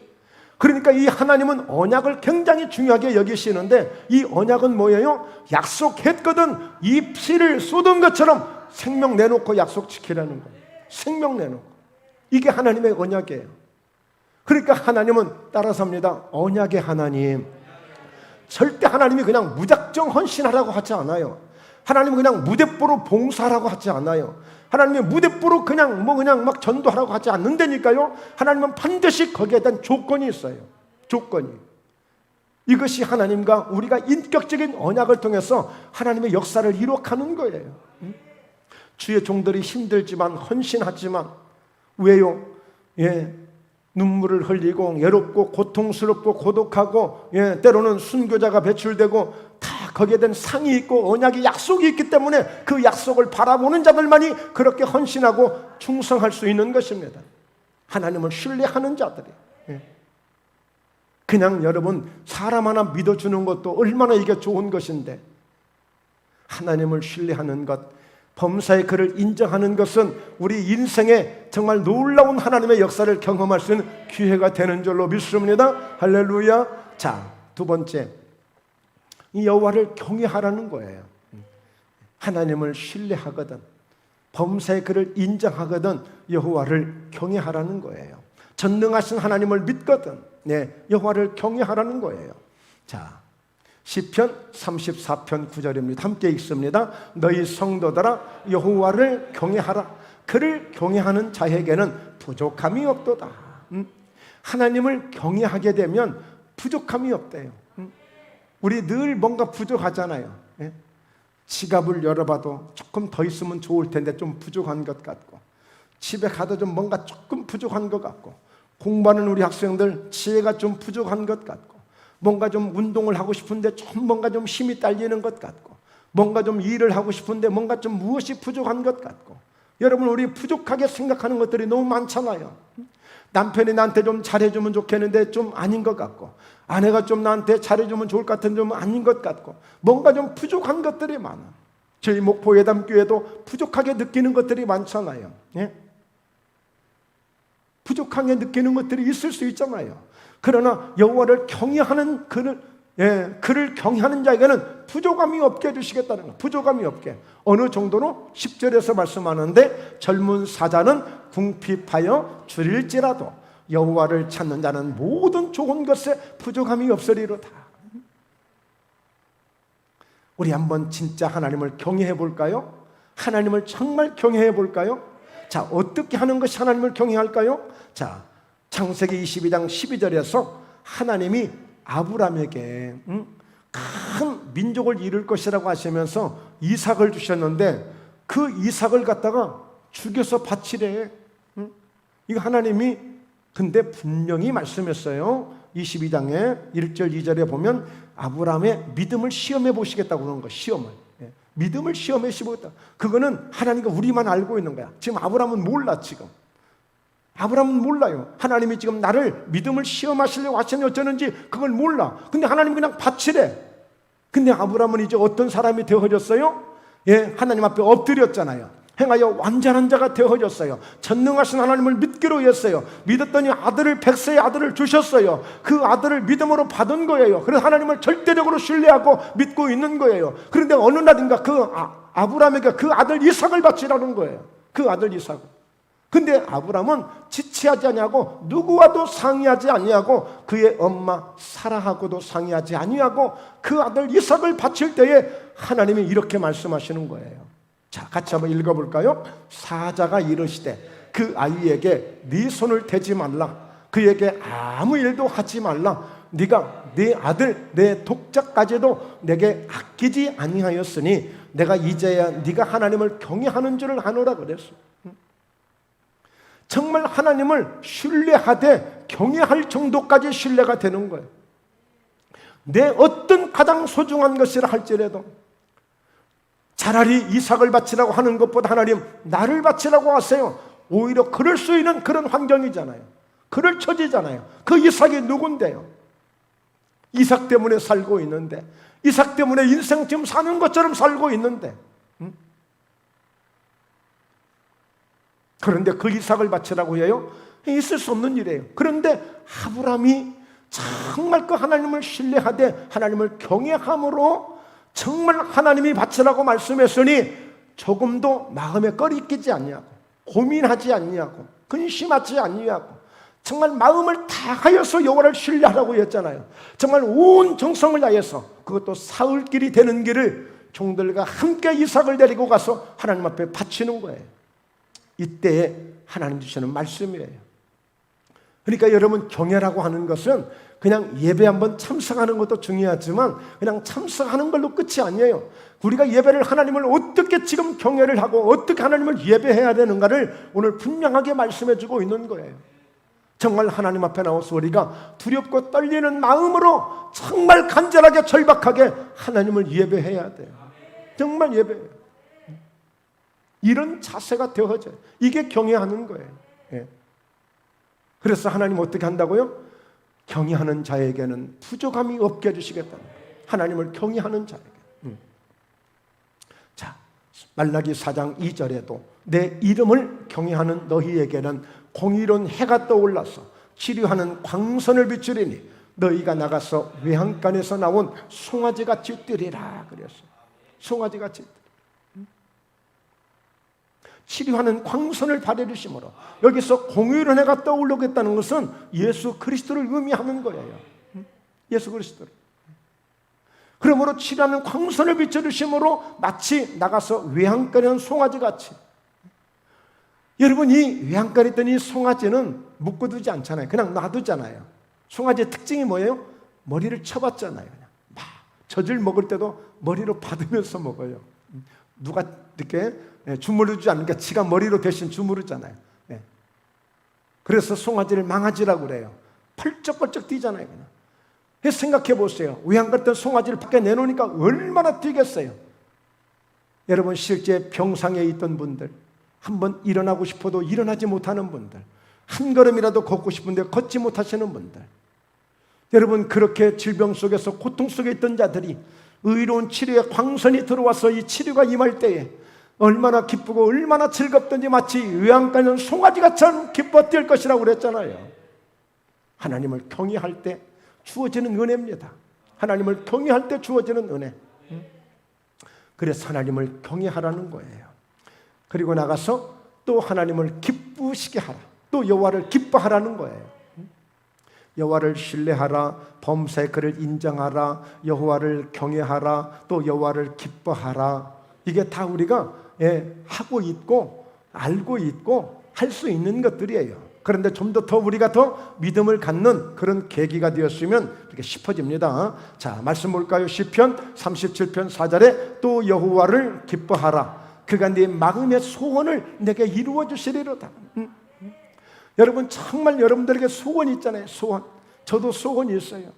그러니까 이 하나님은 언약을 굉장히 중요하게 여기시는데, 이 언약은 뭐예요? 약속했거든 이 피를 쏟은 것처럼 생명 내놓고 약속 지키라는 거예요. 생명 내놓고. 이게 하나님의 언약이에요. 그러니까 하나님은 따라서 합니다. 언약의 하나님. 절대 하나님이 그냥 무작정 헌신하라고 하지 않아요. 하나님은 그냥 무대뽀로 봉사하라고 하지 않아요. 하나님의 무대뽀로 그냥 막 전도하라고 하지 않는다니까요. 하나님은 반드시 거기에 대한 조건이 있어요. 조건이. 이것이 하나님과 우리가 인격적인 언약을 통해서 하나님의 역사를 이룩하는 거예요. 주의 종들이 힘들지만 헌신하지만, 왜요? 눈물을 흘리고 외롭고 고통스럽고 고독하고, 때로는 순교자가 배출되고 다 거기에 대한 상이 있고 언약이 약속이 있기 때문에 그 약속을 바라보는 자들만이 그렇게 헌신하고 충성할 수 있는 것입니다. 하나님을 신뢰하는 자들이. 그냥 여러분 사람 하나 믿어주는 것도 얼마나 이게 좋은 것인데, 하나님을 신뢰하는 것, 범사의 그를 인정하는 것은 우리 인생에 정말 놀라운 하나님의 역사를 경험할 수 있는 기회가 되는 줄로 믿습니다. 할렐루야. 자, 두 번째, 이 여호와를 경외하라는 거예요. 하나님을 신뢰하거든, 범사의 그를 인정하거든 여호와를 경외하라는 거예요. 전능하신 하나님을 믿거든 여호와를 경외하라는 거예요. 자, 시편 34편 9절입니다. 함께 읽습니다. 너희 성도들아 여호와를 경외하라. 그를 경외하는 자에게는 부족함이 없도다. 하나님을 경외하게 되면 부족함이 없대요. 우리 늘 뭔가 부족하잖아요. 지갑을 열어봐도 조금 더 있으면 좋을 텐데 좀 부족한 것 같고, 집에 가도 좀 뭔가 조금 부족한 것 같고, 공부하는 우리 학생들 지혜가 좀 부족한 것 같고, 뭔가 좀 운동을 하고 싶은데 좀 뭔가 좀 힘이 딸리는 것 같고, 뭔가 좀 일을 하고 싶은데 뭔가 좀 무엇이 부족한 것 같고, 여러분 우리 부족하게 생각하는 것들이 너무 많잖아요. 남편이 나한테 좀 잘해주면 좋겠는데 좀 아닌 것 같고, 아내가 좀 나한테 잘해주면 좋을 것 같은데 좀 아닌 것 같고, 뭔가 좀 부족한 것들이 많아. 저희 목포 예담교회도 부족하게 느끼는 것들이 많잖아요. 부족하게 느끼는 것들이 있을 수 있잖아요. 그러나 여호와를 경외하는 그를 경외하는 자에게는 부족함이 없게 해주시겠다는 거예요. 부족함이 없게. 어느 정도로 10절에서 말씀하는데, 젊은 사자는 궁핍하여 줄일지라도 여호와를 찾는 자는 모든 좋은 것에 부족함이 없으리로다. 우리 한번 진짜 하나님을 경외해 볼까요? 하나님을 정말 경외해 볼까요? 자, 어떻게 하는 것이 하나님을 경외할까요? 자, 창세기 22장 12절에서 하나님이 아브라함에게 큰 민족을 이룰 것이라고 하시면서 이삭을 주셨는데, 그 이삭을 갖다가 죽여서 바치래. 이거 하나님이 근데 분명히 말씀했어요. 22장에 1절 2절에 보면 아브라함의 믿음을 시험해 보시겠다고 그러는 거예요. 시험을. 믿음을 시험해 보겠다. 그거는 하나님과 우리만 알고 있는 거야. 지금 아브라함은 몰라. 지금 아브라함은 몰라요. 하나님이 지금 나를 믿음을 시험하시려고 하시니 어쩌는지 그걸 몰라. 근데 하나님 그냥 바치래. 근데 아브라함은 이제 어떤 사람이 되어졌어요? 하나님 앞에 엎드렸잖아요. 행하여 완전한 자가 되어졌어요. 전능하신 하나님을 믿기로 했어요. 믿었더니 아들을, 백세의 아들을 주셨어요. 그 아들을 믿음으로 받은 거예요. 그래서 하나님을 절대적으로 신뢰하고 믿고 있는 거예요. 그런데 어느 날인가 그 아브라함에게 그 아들 이삭을 바치라는 거예요. 그 아들 이삭을. 근데 아브라함은 지체하지 아니하고 누구와도 상의하지 아니하고 그의 엄마 사라하고도 상의하지 아니하고 그 아들 이삭을 바칠 때에 하나님이 이렇게 말씀하시는 거예요. 자, 같이 한번 읽어볼까요? 사자가 이르시되 그 아이에게 네 손을 대지 말라. 그에게 아무 일도 하지 말라. 네가 네 아들 내 독자까지도 내게 아끼지 아니하였으니 내가 이제야 네가 하나님을 경외하는 줄을 아노라 그랬어. 정말 하나님을 신뢰하되 경외할 정도까지 신뢰가 되는 거예요. 내 어떤 가장 소중한 것이라 할지라도 차라리 이삭을 바치라고 하는 것보다 하나님 나를 바치라고 하세요. 오히려 그럴 수 있는 그런 환경이잖아요. 그럴 처지잖아요. 그 이삭이 누군데요? 이삭 때문에 살고 있는데, 이삭 때문에 인생 지금 사는 것처럼 살고 있는데, 그런데 그 이삭을 바치라고 해요? 있을 수 없는 일이에요. 그런데 아브라함이 정말 그 하나님을 신뢰하되 하나님을 경외함으로 정말 하나님이 바치라고 말씀했으니 조금도 마음에 꺼리끼지 아니하고 고민하지 아니하고 근심하지 아니하고 정말 마음을 다하여서 여호와를 신뢰하라고 했잖아요. 정말 온 정성을 다해서, 그것도 사흘길이 되는 길을 종들과 함께 이삭을 데리고 가서 하나님 앞에 바치는 거예요. 이때에 하나님 주시는 말씀이에요. 그러니까 여러분, 경외라고 하는 것은 그냥 예배 한번 참석하는 것도 중요하지만 그냥 참석하는 걸로 끝이 아니에요. 우리가 예배를, 하나님을 어떻게 지금 경외를 하고 어떻게 하나님을 예배해야 되는가를 오늘 분명하게 말씀해 주고 있는 거예요. 정말 하나님 앞에 나와서 우리가 두렵고 떨리는 마음으로 정말 간절하게 절박하게 하나님을 예배해야 돼요. 정말 예배해요. 이런 자세가 되어져요. 이게 경외하는 거예요. 예. 그래서 하나님 어떻게 한다고요? 경외하는 자에게는 부족함이 없게 해주시겠다는 거예요. 하나님을 경외하는 자에게. 자, 말라기 4장 2절에도 내 이름을 경외하는 너희에게는 공의로운 해가 떠올라서 치료하는 광선을 비추리니 너희가 나가서 외양간에서 나온 송아지같이 뛰리라 그랬어요. 송아지같이 치료하는 광선을 발해주심으로 여기서 공의로운 해가 떠오르겠다는 것은 예수 그리스도를 의미하는 거예요. 예수 그리스도를. 그러므로 치료하는 광선을 비춰주심으로 마치 나가서 외양간에 온 송아지같이. 여러분, 이 외양간에 있던 이 송아지는 묶어두지 않잖아요. 그냥 놔두잖아요. 송아지의 특징이 뭐예요? 머리를 쳐봤잖아요. 그냥 막 젖을 먹을 때도 머리로 받으면서 먹어요. 누가 이렇게 주무르지 않으니까 지가 머리로 대신 주무르잖아요. 그래서 송아지를 망아지라고 그래요. 펄쩍펄쩍 뛰잖아요. 그냥. 생각해 보세요. 외양간 있던 송아지를 밖에 내놓으니까 얼마나 뛰겠어요. 여러분, 실제 병상에 있던 분들, 한번 일어나고 싶어도 일어나지 못하는 분들, 한 걸음이라도 걷고 싶은데 걷지 못하시는 분들, 여러분, 그렇게 질병 속에서 고통 속에 있던 자들이 의로운 치료의 광선이 들어와서 이 치료가 임할 때에 얼마나 기쁘고 얼마나 즐겁든지 마치 외양간에 송아지같이 기뻐 뛸 것이라고 그랬잖아요. 하나님을 경외할 때 주어지는 은혜입니다. 하나님을 경외할 때 주어지는 은혜. 그래서 하나님을 경외하라는 거예요. 그리고 나가서 또 하나님을 기쁘시게 하라. 또 여호와를 기뻐하라는 거예요. 여호와를 신뢰하라, 범사의 그를 인정하라, 여호와를 경외하라, 또 여호와를 기뻐하라. 이게 다 우리가 하고 있고 알고 있고 할 수 있는 것들이에요. 그런데 좀 더 우리가 더 믿음을 갖는 그런 계기가 되었으면 이렇게 싶어집니다. 자, 말씀 볼까요? 시편 37편 4절에 또 여호와를 기뻐하라. 그가 네 마음의 소원을 내게 이루어 주시리로다. 여러분, 정말 여러분들에게 소원이 있잖아요. 소원. 저도 소원이 있어요.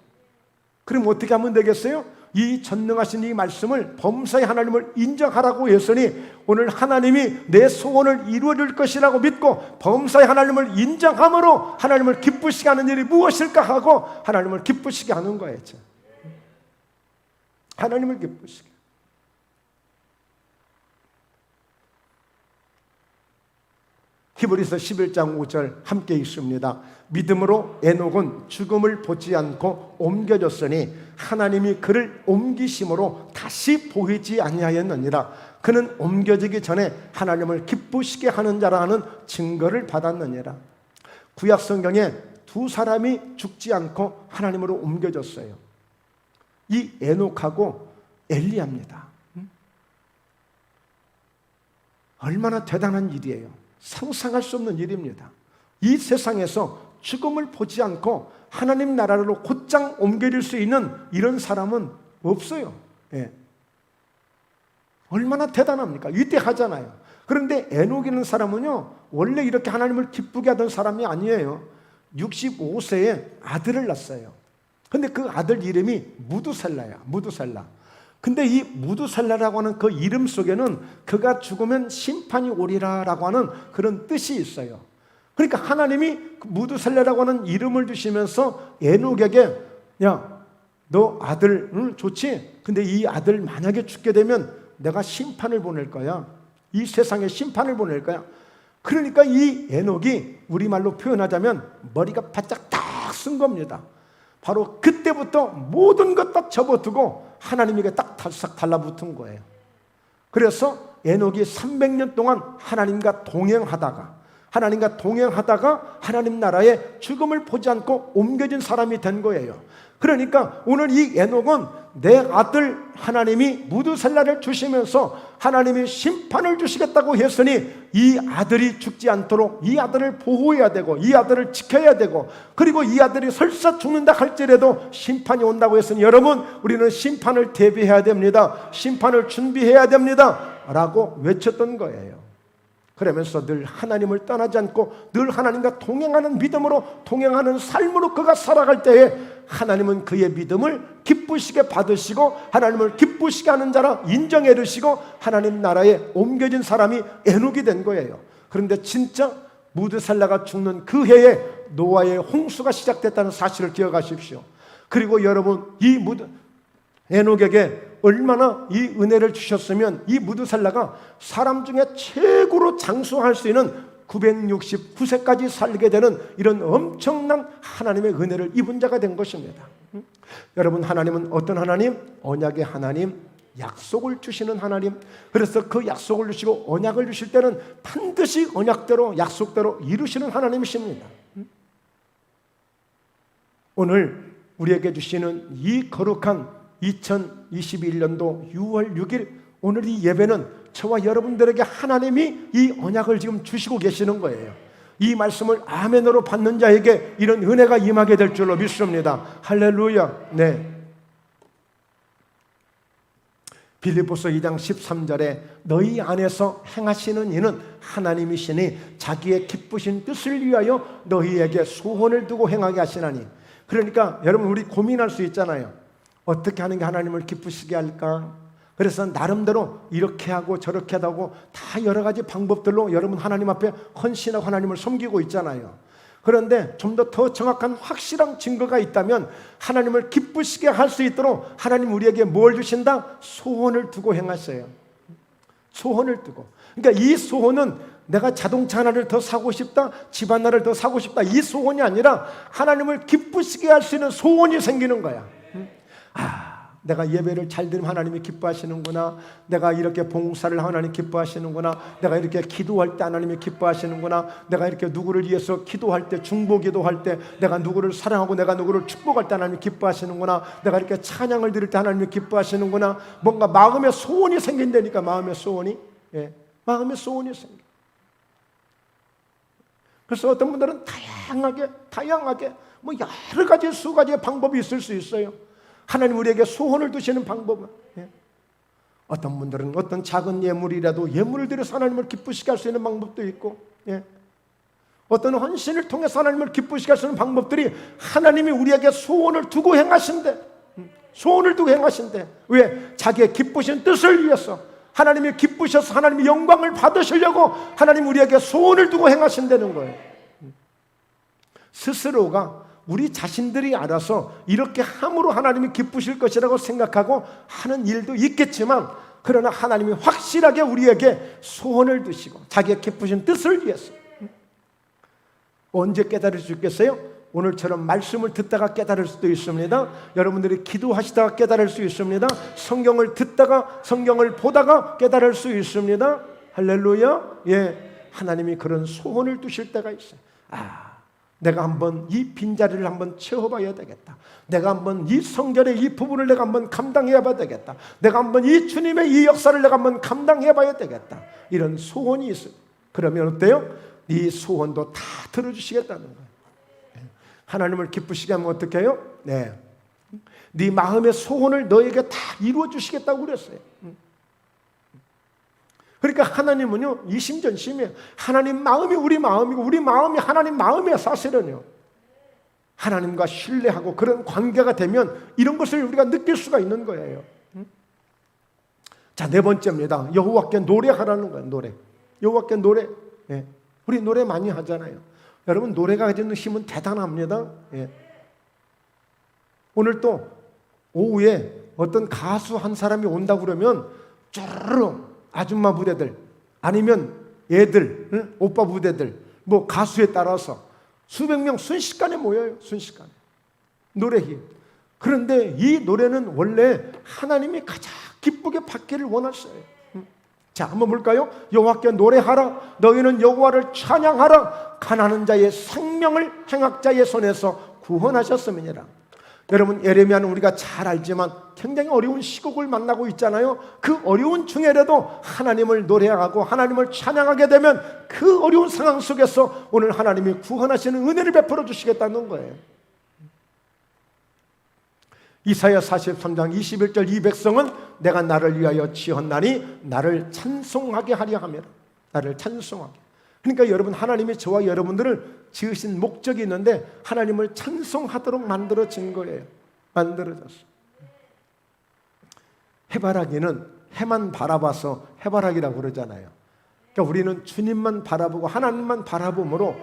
그럼 어떻게 하면 되겠어요? 이 전능하신 이 말씀을 범사의 하나님을 인정하라고 했으니 오늘 하나님이 내 소원을 이루어 줄 것이라고 믿고 범사의 하나님을 인정함으로 하나님을 기쁘시게 하는 일이 무엇일까 하고 하나님을 기쁘시게 하는 거예요. 하나님을 기쁘시게. 히브리서 11장 5절 함께 읽습니다. 믿음으로 에녹은 죽음을 보지 않고 옮겨졌으니 하나님이 그를 옮기심으로 다시 보이지 아니하였느니라. 그는 옮겨지기 전에 하나님을 기쁘시게 하는 자라는 증거를 받았느니라. 구약 성경에 두 사람이 죽지 않고 하나님으로 옮겨졌어요. 이 에녹하고 엘리야입니다. 얼마나 대단한 일이에요. 상상할 수 없는 일입니다. 이 세상에서 죽음을 보지 않고 하나님 나라로 곧장 옮겨질 수 있는 이런 사람은 없어요. 얼마나 대단합니까? 위대하잖아요. 그런데 에녹이라는 사람은요, 원래 이렇게 하나님을 기쁘게 하던 사람이 아니에요. 65세에 아들을 낳았어요. 근데 그 아들 이름이 무두셀라야. 무두셀라. 근데 이 무두셀라라고 하는 그 이름 속에는 그가 죽으면 심판이 오리라라고 하는 그런 뜻이 있어요. 그러니까 하나님이 무두셀라라고 하는 이름을 주시면서 에녹에게, 야, 너 아들 좋지? 근데 이 아들 만약에 죽게 되면 내가 심판을 보낼 거야. 이 세상에 심판을 보낼 거야. 그러니까 이 에녹이 우리말로 표현하자면 머리가 바짝 딱 쓴 겁니다. 바로 그때부터 모든 것 다 접어두고 하나님에게 딱 달라붙은 거예요. 그래서 에녹이 300년 동안 하나님과 동행하다가 하나님 나라에 죽음을 보지 않고 옮겨진 사람이 된 거예요. 그러니까 오늘 이 에녹은 내 아들 하나님이 무두셀라를 주시면서 하나님이 심판을 주시겠다고 했으니 이 아들이 죽지 않도록 이 아들을 보호해야 되고 이 아들을 지켜야 되고 그리고 이 아들이 설사 죽는다 할지라도 심판이 온다고 했으니 여러분, 우리는 심판을 대비해야 됩니다. 심판을 준비해야 됩니다 라고 외쳤던 거예요. 그러면서 늘 하나님을 떠나지 않고 늘 하나님과 동행하는 믿음으로 동행하는 삶으로 그가 살아갈 때에 하나님은 그의 믿음을 기쁘시게 받으시고 하나님을 기쁘시게 하는 자라 인정해 주시고 하나님 나라에 옮겨진 사람이 에녹이 된 거예요. 그런데 진짜 무드살라가 죽는 그 해에 노아의 홍수가 시작됐다는 사실을 기억하십시오. 그리고 여러분, 이 에녹에게 얼마나 이 은혜를 주셨으면 이 무드살라가 사람 중에 최고로 장수할 수 있는 969세까지 살게 되는 이런 엄청난 하나님의 은혜를 입은 자가 된 것입니다. 여러분, 하나님은 어떤 하나님? 언약의 하나님, 약속을 주시는 하나님. 그래서 그 약속을 주시고 언약을 주실 때는 반드시 언약대로 약속대로 이루시는 하나님이십니다. 오늘 우리에게 주시는 이 거룩한 2021년도 6월 6일 오늘 이 예배는 저와 여러분들에게 하나님이 이 언약을 지금 주시고 계시는 거예요. 이 말씀을 아멘으로 받는 자에게 이런 은혜가 임하게 될 줄로 믿습니다. 할렐루야. 네. 빌립보서 2장 13절에 너희 안에서 행하시는 이는 하나님이시니 자기의 기쁘신 뜻을 위하여 너희에게 소원을 두고 행하게 하시나니. 그러니까 여러분, 우리 고민할 수 있잖아요. 어떻게 하는 게 하나님을 기쁘시게 할까? 그래서 나름대로 이렇게 하고 저렇게 하고 다 여러 가지 방법들로 여러분 하나님 앞에 헌신하고 하나님을 섬기고 있잖아요. 그런데 좀 더 정확한 확실한 증거가 있다면 하나님을 기쁘시게 할 수 있도록 하나님 우리에게 뭘 주신다? 소원을 두고 행하셔요. 소원을 두고. 그러니까 이 소원은 내가 자동차 하나를 더 사고 싶다, 집 하나를 더 사고 싶다, 이 소원이 아니라 하나님을 기쁘시게 할 수 있는 소원이 생기는 거야. 내가 예배를 잘 드리면 하나님이 기뻐하시는구나, 내가 이렇게 봉사를 하면 하나님 기뻐하시는구나, 내가 이렇게 기도할 때 하나님이 기뻐하시는구나, 내가 이렇게 누구를 위해서 기도할 때, 중보 기도할 때, 내가 누구를 사랑하고 내가 누구를 축복할 때 하나님이 기뻐하시는구나, 내가 이렇게 찬양을 드릴 때 하나님이 기뻐하시는구나. 뭔가 마음의 소원이 생긴다니까. 마음의 소원이, 마음의 소원이 생겨. 그래서 어떤 분들은 다양하게 뭐 여러 가지 수가지의 방법이 있을 수 있어요. 하나님 우리에게 소원을 두시는 방법은, 어떤 분들은 어떤 작은 예물이라도 예물을 드려서 하나님을 기쁘시게 할 수 있는 방법도 있고, 어떤 헌신을 통해서 하나님을 기쁘시게 할 수 있는 방법들이 하나님이 우리에게 소원을 두고 행하신대. 소원을 두고 행하신대. 왜? 자기의 기쁘신 뜻을 위해서, 하나님이 기쁘셔서 하나님의 영광을 받으시려고 하나님 우리에게 소원을 두고 행하신다는 거예요. 스스로가 우리 자신들이 알아서 이렇게 함으로 하나님이 기쁘실 것이라고 생각하고 하는 일도 있겠지만, 그러나 하나님이 확실하게 우리에게 소원을 두시고 자기의 기쁘신 뜻을 위해서. 언제 깨달을 수 있겠어요? 오늘처럼 말씀을 듣다가 깨달을 수도 있습니다. 여러분들이 기도하시다가 깨달을 수 있습니다. 성경을 듣다가, 성경을 보다가 깨달을 수 있습니다. 할렐루야. 하나님이 그런 소원을 두실 때가 있어요. 내가 한번 이 빈자리를 한번 채워봐야 되겠다. 내가 한번 이 성전의 이 부분을 내가 한번 감당해봐야 되겠다. 내가 한번 이 주님의 이 역사를 내가 한번 감당해봐야 되겠다. 이런 소원이 있어요. 그러면 어때요? 이 소원도 다 들어주시겠다는 거예요. 하나님을 기쁘시게 하면 어떻게 해요? 네 마음의 소원을 너에게 다 이루어주시겠다고 그랬어요. 그러니까 하나님은요, 이심전심이에요. 하나님 마음이 우리 마음이고 우리 마음이 하나님 마음이에요. 사실은요, 하나님과 신뢰하고 그런 관계가 되면 이런 것을 우리가 느낄 수가 있는 거예요. 자, 네 번째입니다. 여호와께 노래하라는 거예요. 노래. 여호와께 노래. 우리 노래 많이 하잖아요. 여러분, 노래가 가지는 힘은 대단합니다. 오늘 또 오후에 어떤 가수 한 사람이 온다고 그러면 쭈르륵 아줌마 부대들, 아니면 애들, 오빠 부대들, 뭐 가수에 따라서 수백 명 순식간에 모여요. 순식간에. 노래 힘. 그런데 이 노래는 원래 하나님이 가장 기쁘게 받기를 원하셔요. 자, 한번 볼까요? 여호와께 노래하라. 너희는 여호와를 찬양하라. 가난한 자의 생명을 행악자의 손에서 구원하셨음이니라. 여러분, 예레미야는 우리가 잘 알지만 굉장히 어려운 시국을 만나고 있잖아요. 그 어려운 중에라도 하나님을 노래하고 하나님을 찬양하게 되면 그 어려운 상황 속에서 오늘 하나님이 구원하시는 은혜를 베풀어 주시겠다는 거예요. 이사야 43장 21절 이 백성은 내가 나를 위하여 지었나니 나를 찬송하게 하려 하며. 나를 찬송하게. 그러니까 여러분, 하나님이 저와 여러분들을 지으신 목적이 있는데 하나님을 찬송하도록 만들어진 거예요. 만들어졌어요. 해바라기는 해만 바라봐서 해바라기라고 그러잖아요. 그러니까 우리는 주님만 바라보고 하나님만 바라봄으로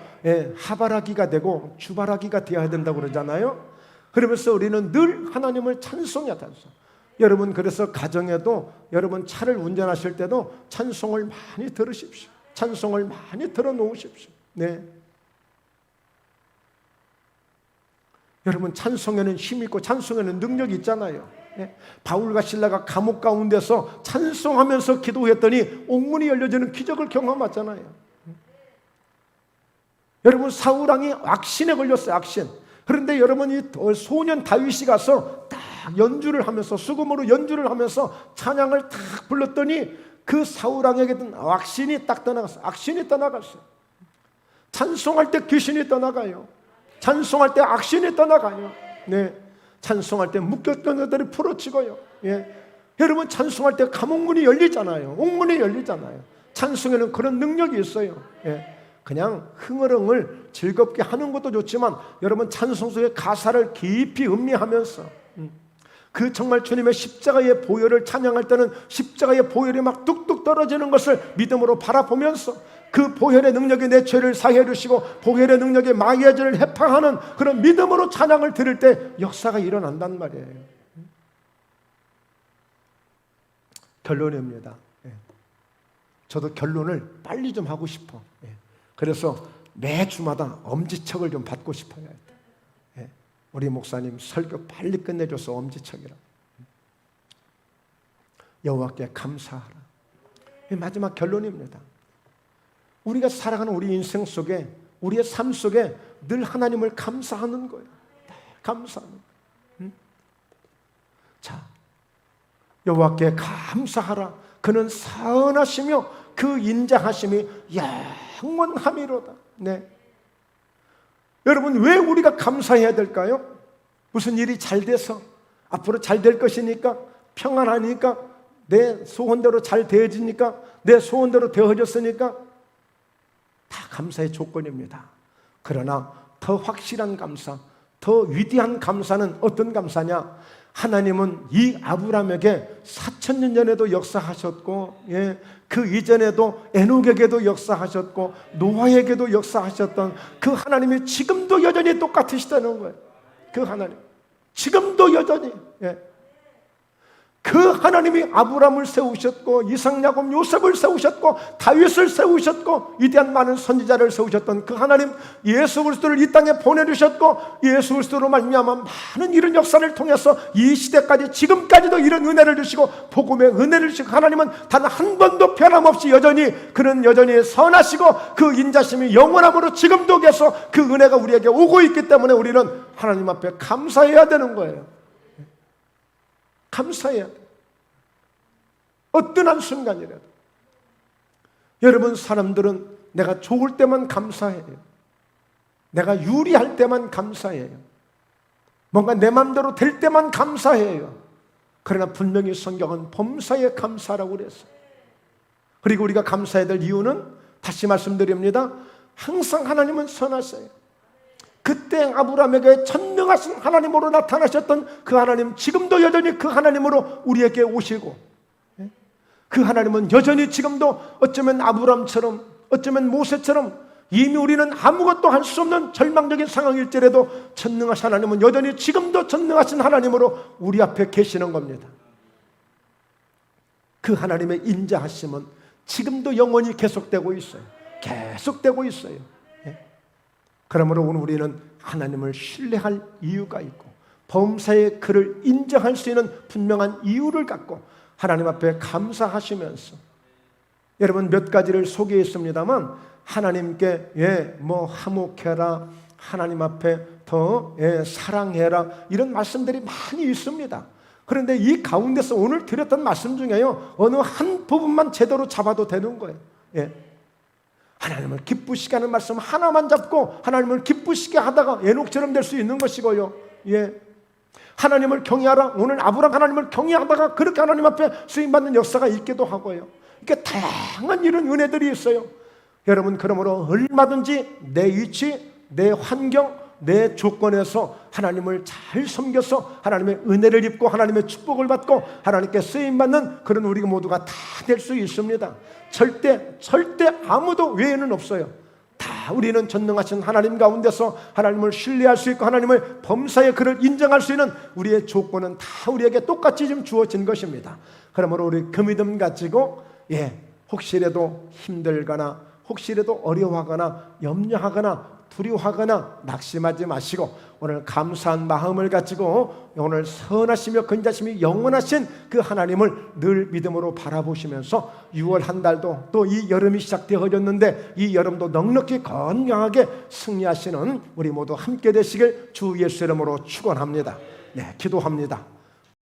하바라기가 되고 주바라기가 되어야 된다고 그러잖아요. 그러면서 우리는 늘 하나님을 찬송해야 돼요. 여러분, 그래서 가정에도 여러분 차를 운전하실 때도 찬송을 많이 들으십시오. 찬송을 많이 들어놓으십시오. 네. 여러분, 찬송에는 힘이 있고 찬송에는 능력이 있잖아요. 네. 바울과 실라가 감옥 가운데서 찬송하면서 기도했더니 옥문이 열려지는 기적을 경험하잖아요. 여러분, 사울왕이 악신에 걸렸어요. 악신. 그런데 여러분, 이 소년 다윗이 가서 딱 연주를 하면서, 수금으로 연주를 하면서 찬양을 딱 불렀더니 그 사울왕에게 든 악신이 딱 떠나갔어요. 악신이 떠나갔어요. 찬송할 때 귀신이 떠나가요. 찬송할 때 악신이 떠나가요. 네. 찬송할 때 묶였던 것들이 풀어지고요. 예. 여러분, 찬송할 때 감옥문이 열리잖아요. 옥문이 열리잖아요. 찬송에는 그런 능력이 있어요. 예. 그냥 흥얼흥얼 즐겁게 하는 것도 좋지만 여러분, 찬송 속의 가사를 깊이 음미하면서 그 정말 주님의 십자가의 보혈을 찬양할 때는 십자가의 보혈이 막 뚝뚝 떨어지는 것을 믿음으로 바라보면서 그 보혈의 능력이 내 죄를 사해 주시고 보혈의 능력이 마귀의 죄를 해방하는 그런 믿음으로 찬양을 드릴 때 역사가 일어난단 말이에요. 결론입니다. 저도 결론을 빨리 좀 하고 싶어. 그래서 매 주마다 엄지척을 좀 받고 싶어요. 우리 목사님 설교 빨리 끝내줘서 엄지척이라. 여호와께 감사하라. 마지막 결론입니다. 우리가 살아가는 우리 인생 속에, 우리의 삶 속에 늘 하나님을 감사하는 거예요. 감사하는 거예요. 자, 여호와께 감사하라. 그는 선하시며 그 인자하심이 영원함이로다. 네. 여러분, 왜 우리가 감사해야 될까요? 무슨 일이 잘 돼서, 앞으로 잘 될 것이니까, 평안하니까, 내 소원대로 잘 되어지니까, 내 소원대로 되어졌으니까 다 감사의 조건입니다. 그러나 더 확실한 감사, 더 위대한 감사는 어떤 감사냐? 하나님은 이 아브라함에게 4000년 전에도 역사하셨고, 그 이전에도 에녹에게도 역사하셨고 노아에게도 역사하셨던 그 하나님이 지금도 여전히 똑같으시다는 거예요. 그 하나님 지금도 여전히, 그 하나님이 아브라함을 세우셨고 이삭, 야곱, 요셉을 세우셨고 다윗을 세우셨고 위대한 많은 선지자를 세우셨던 그 하나님, 예수 그리스도를 이 땅에 보내주셨고 예수 그리스도로 말미암아 많은 이런 역사를 통해서 이 시대까지 지금까지도 이런 은혜를 주시고 복음의 은혜를 주시고, 하나님은 단 한 번도 변함없이 여전히, 그는 여전히 선하시고 그 인자심이 영원함으로 지금도 계속 그 은혜가 우리에게 오고 있기 때문에 우리는 하나님 앞에 감사해야 되는 거예요. 감사해야 돼. 어떤 한순간이라도. 여러분, 사람들은 내가 좋을 때만 감사해요. 내가 유리할 때만 감사해요. 뭔가 내 마음대로 될 때만 감사해요. 그러나 분명히 성경은 범사에 감사라고 그랬어요. 그리고 우리가 감사해야 될 이유는 다시 말씀드립니다. 항상 하나님은 선하세요. 그때 아브라함에게 전능하신 하나님으로 나타나셨던 그 하나님, 지금도 여전히 그 하나님으로 우리에게 오시고, 그 하나님은 여전히 지금도 어쩌면 아브라함처럼, 어쩌면 모세처럼 이미 우리는 아무것도 할 수 없는 절망적인 상황일지라도 전능하신 하나님은 여전히 지금도 전능하신 하나님으로 우리 앞에 계시는 겁니다. 그 하나님의 인자하심은 지금도 영원히 계속되고 있어요. 계속되고 있어요. 그러므로 오늘 우리는 하나님을 신뢰할 이유가 있고 범사의 그를 인정할 수 있는 분명한 이유를 갖고 하나님 앞에 감사하시면서, 여러분 몇 가지를 소개했습니다만 하나님께 화목해라, 하나님 앞에 더 사랑해라, 이런 말씀들이 많이 있습니다. 그런데 이 가운데서 오늘 드렸던 말씀 중에요, 어느 한 부분만 제대로 잡아도 되는 거예요. 하나님을 기쁘시게 하는 말씀 하나만 잡고 하나님을 기쁘시게 하다가 에녹처럼 될 수 있는 것이고요. 하나님을 경외하라, 오늘 아브라함 하나님을 경외하다가 그렇게 하나님 앞에 쓰임받는 역사가 있기도 하고요. 이렇게 다양한 이런 은혜들이 있어요. 여러분, 그러므로 얼마든지 내 위치, 내 환경, 내 조건에서 하나님을 잘 섬겨서 하나님의 은혜를 입고 하나님의 축복을 받고 하나님께 쓰임받는 그런 우리 모두가 다 될 수 있습니다. 절대 아무도 외에는 없어요. 다 우리는 전능하신 하나님 가운데서 하나님을 신뢰할 수 있고 하나님의 범사의 그를 인정할 수 있는 우리의 조건은 다 우리에게 똑같이 좀 주어진 것입니다. 그러므로 우리 그 믿음 가지고 혹시라도 힘들거나 혹시라도 어려워하거나 염려하거나 두려워하거나 낙심하지 마시고 오늘 감사한 마음을 가지고 오늘 선하시며 근자심이 영원하신 그 하나님을 늘 믿음으로 바라보시면서 6월 한 달도 또 이 여름이 시작되어졌는데 이 여름도 넉넉히 건강하게 승리하시는 우리 모두 함께 되시길 주 예수 이름으로 축원합니다. 기도합니다.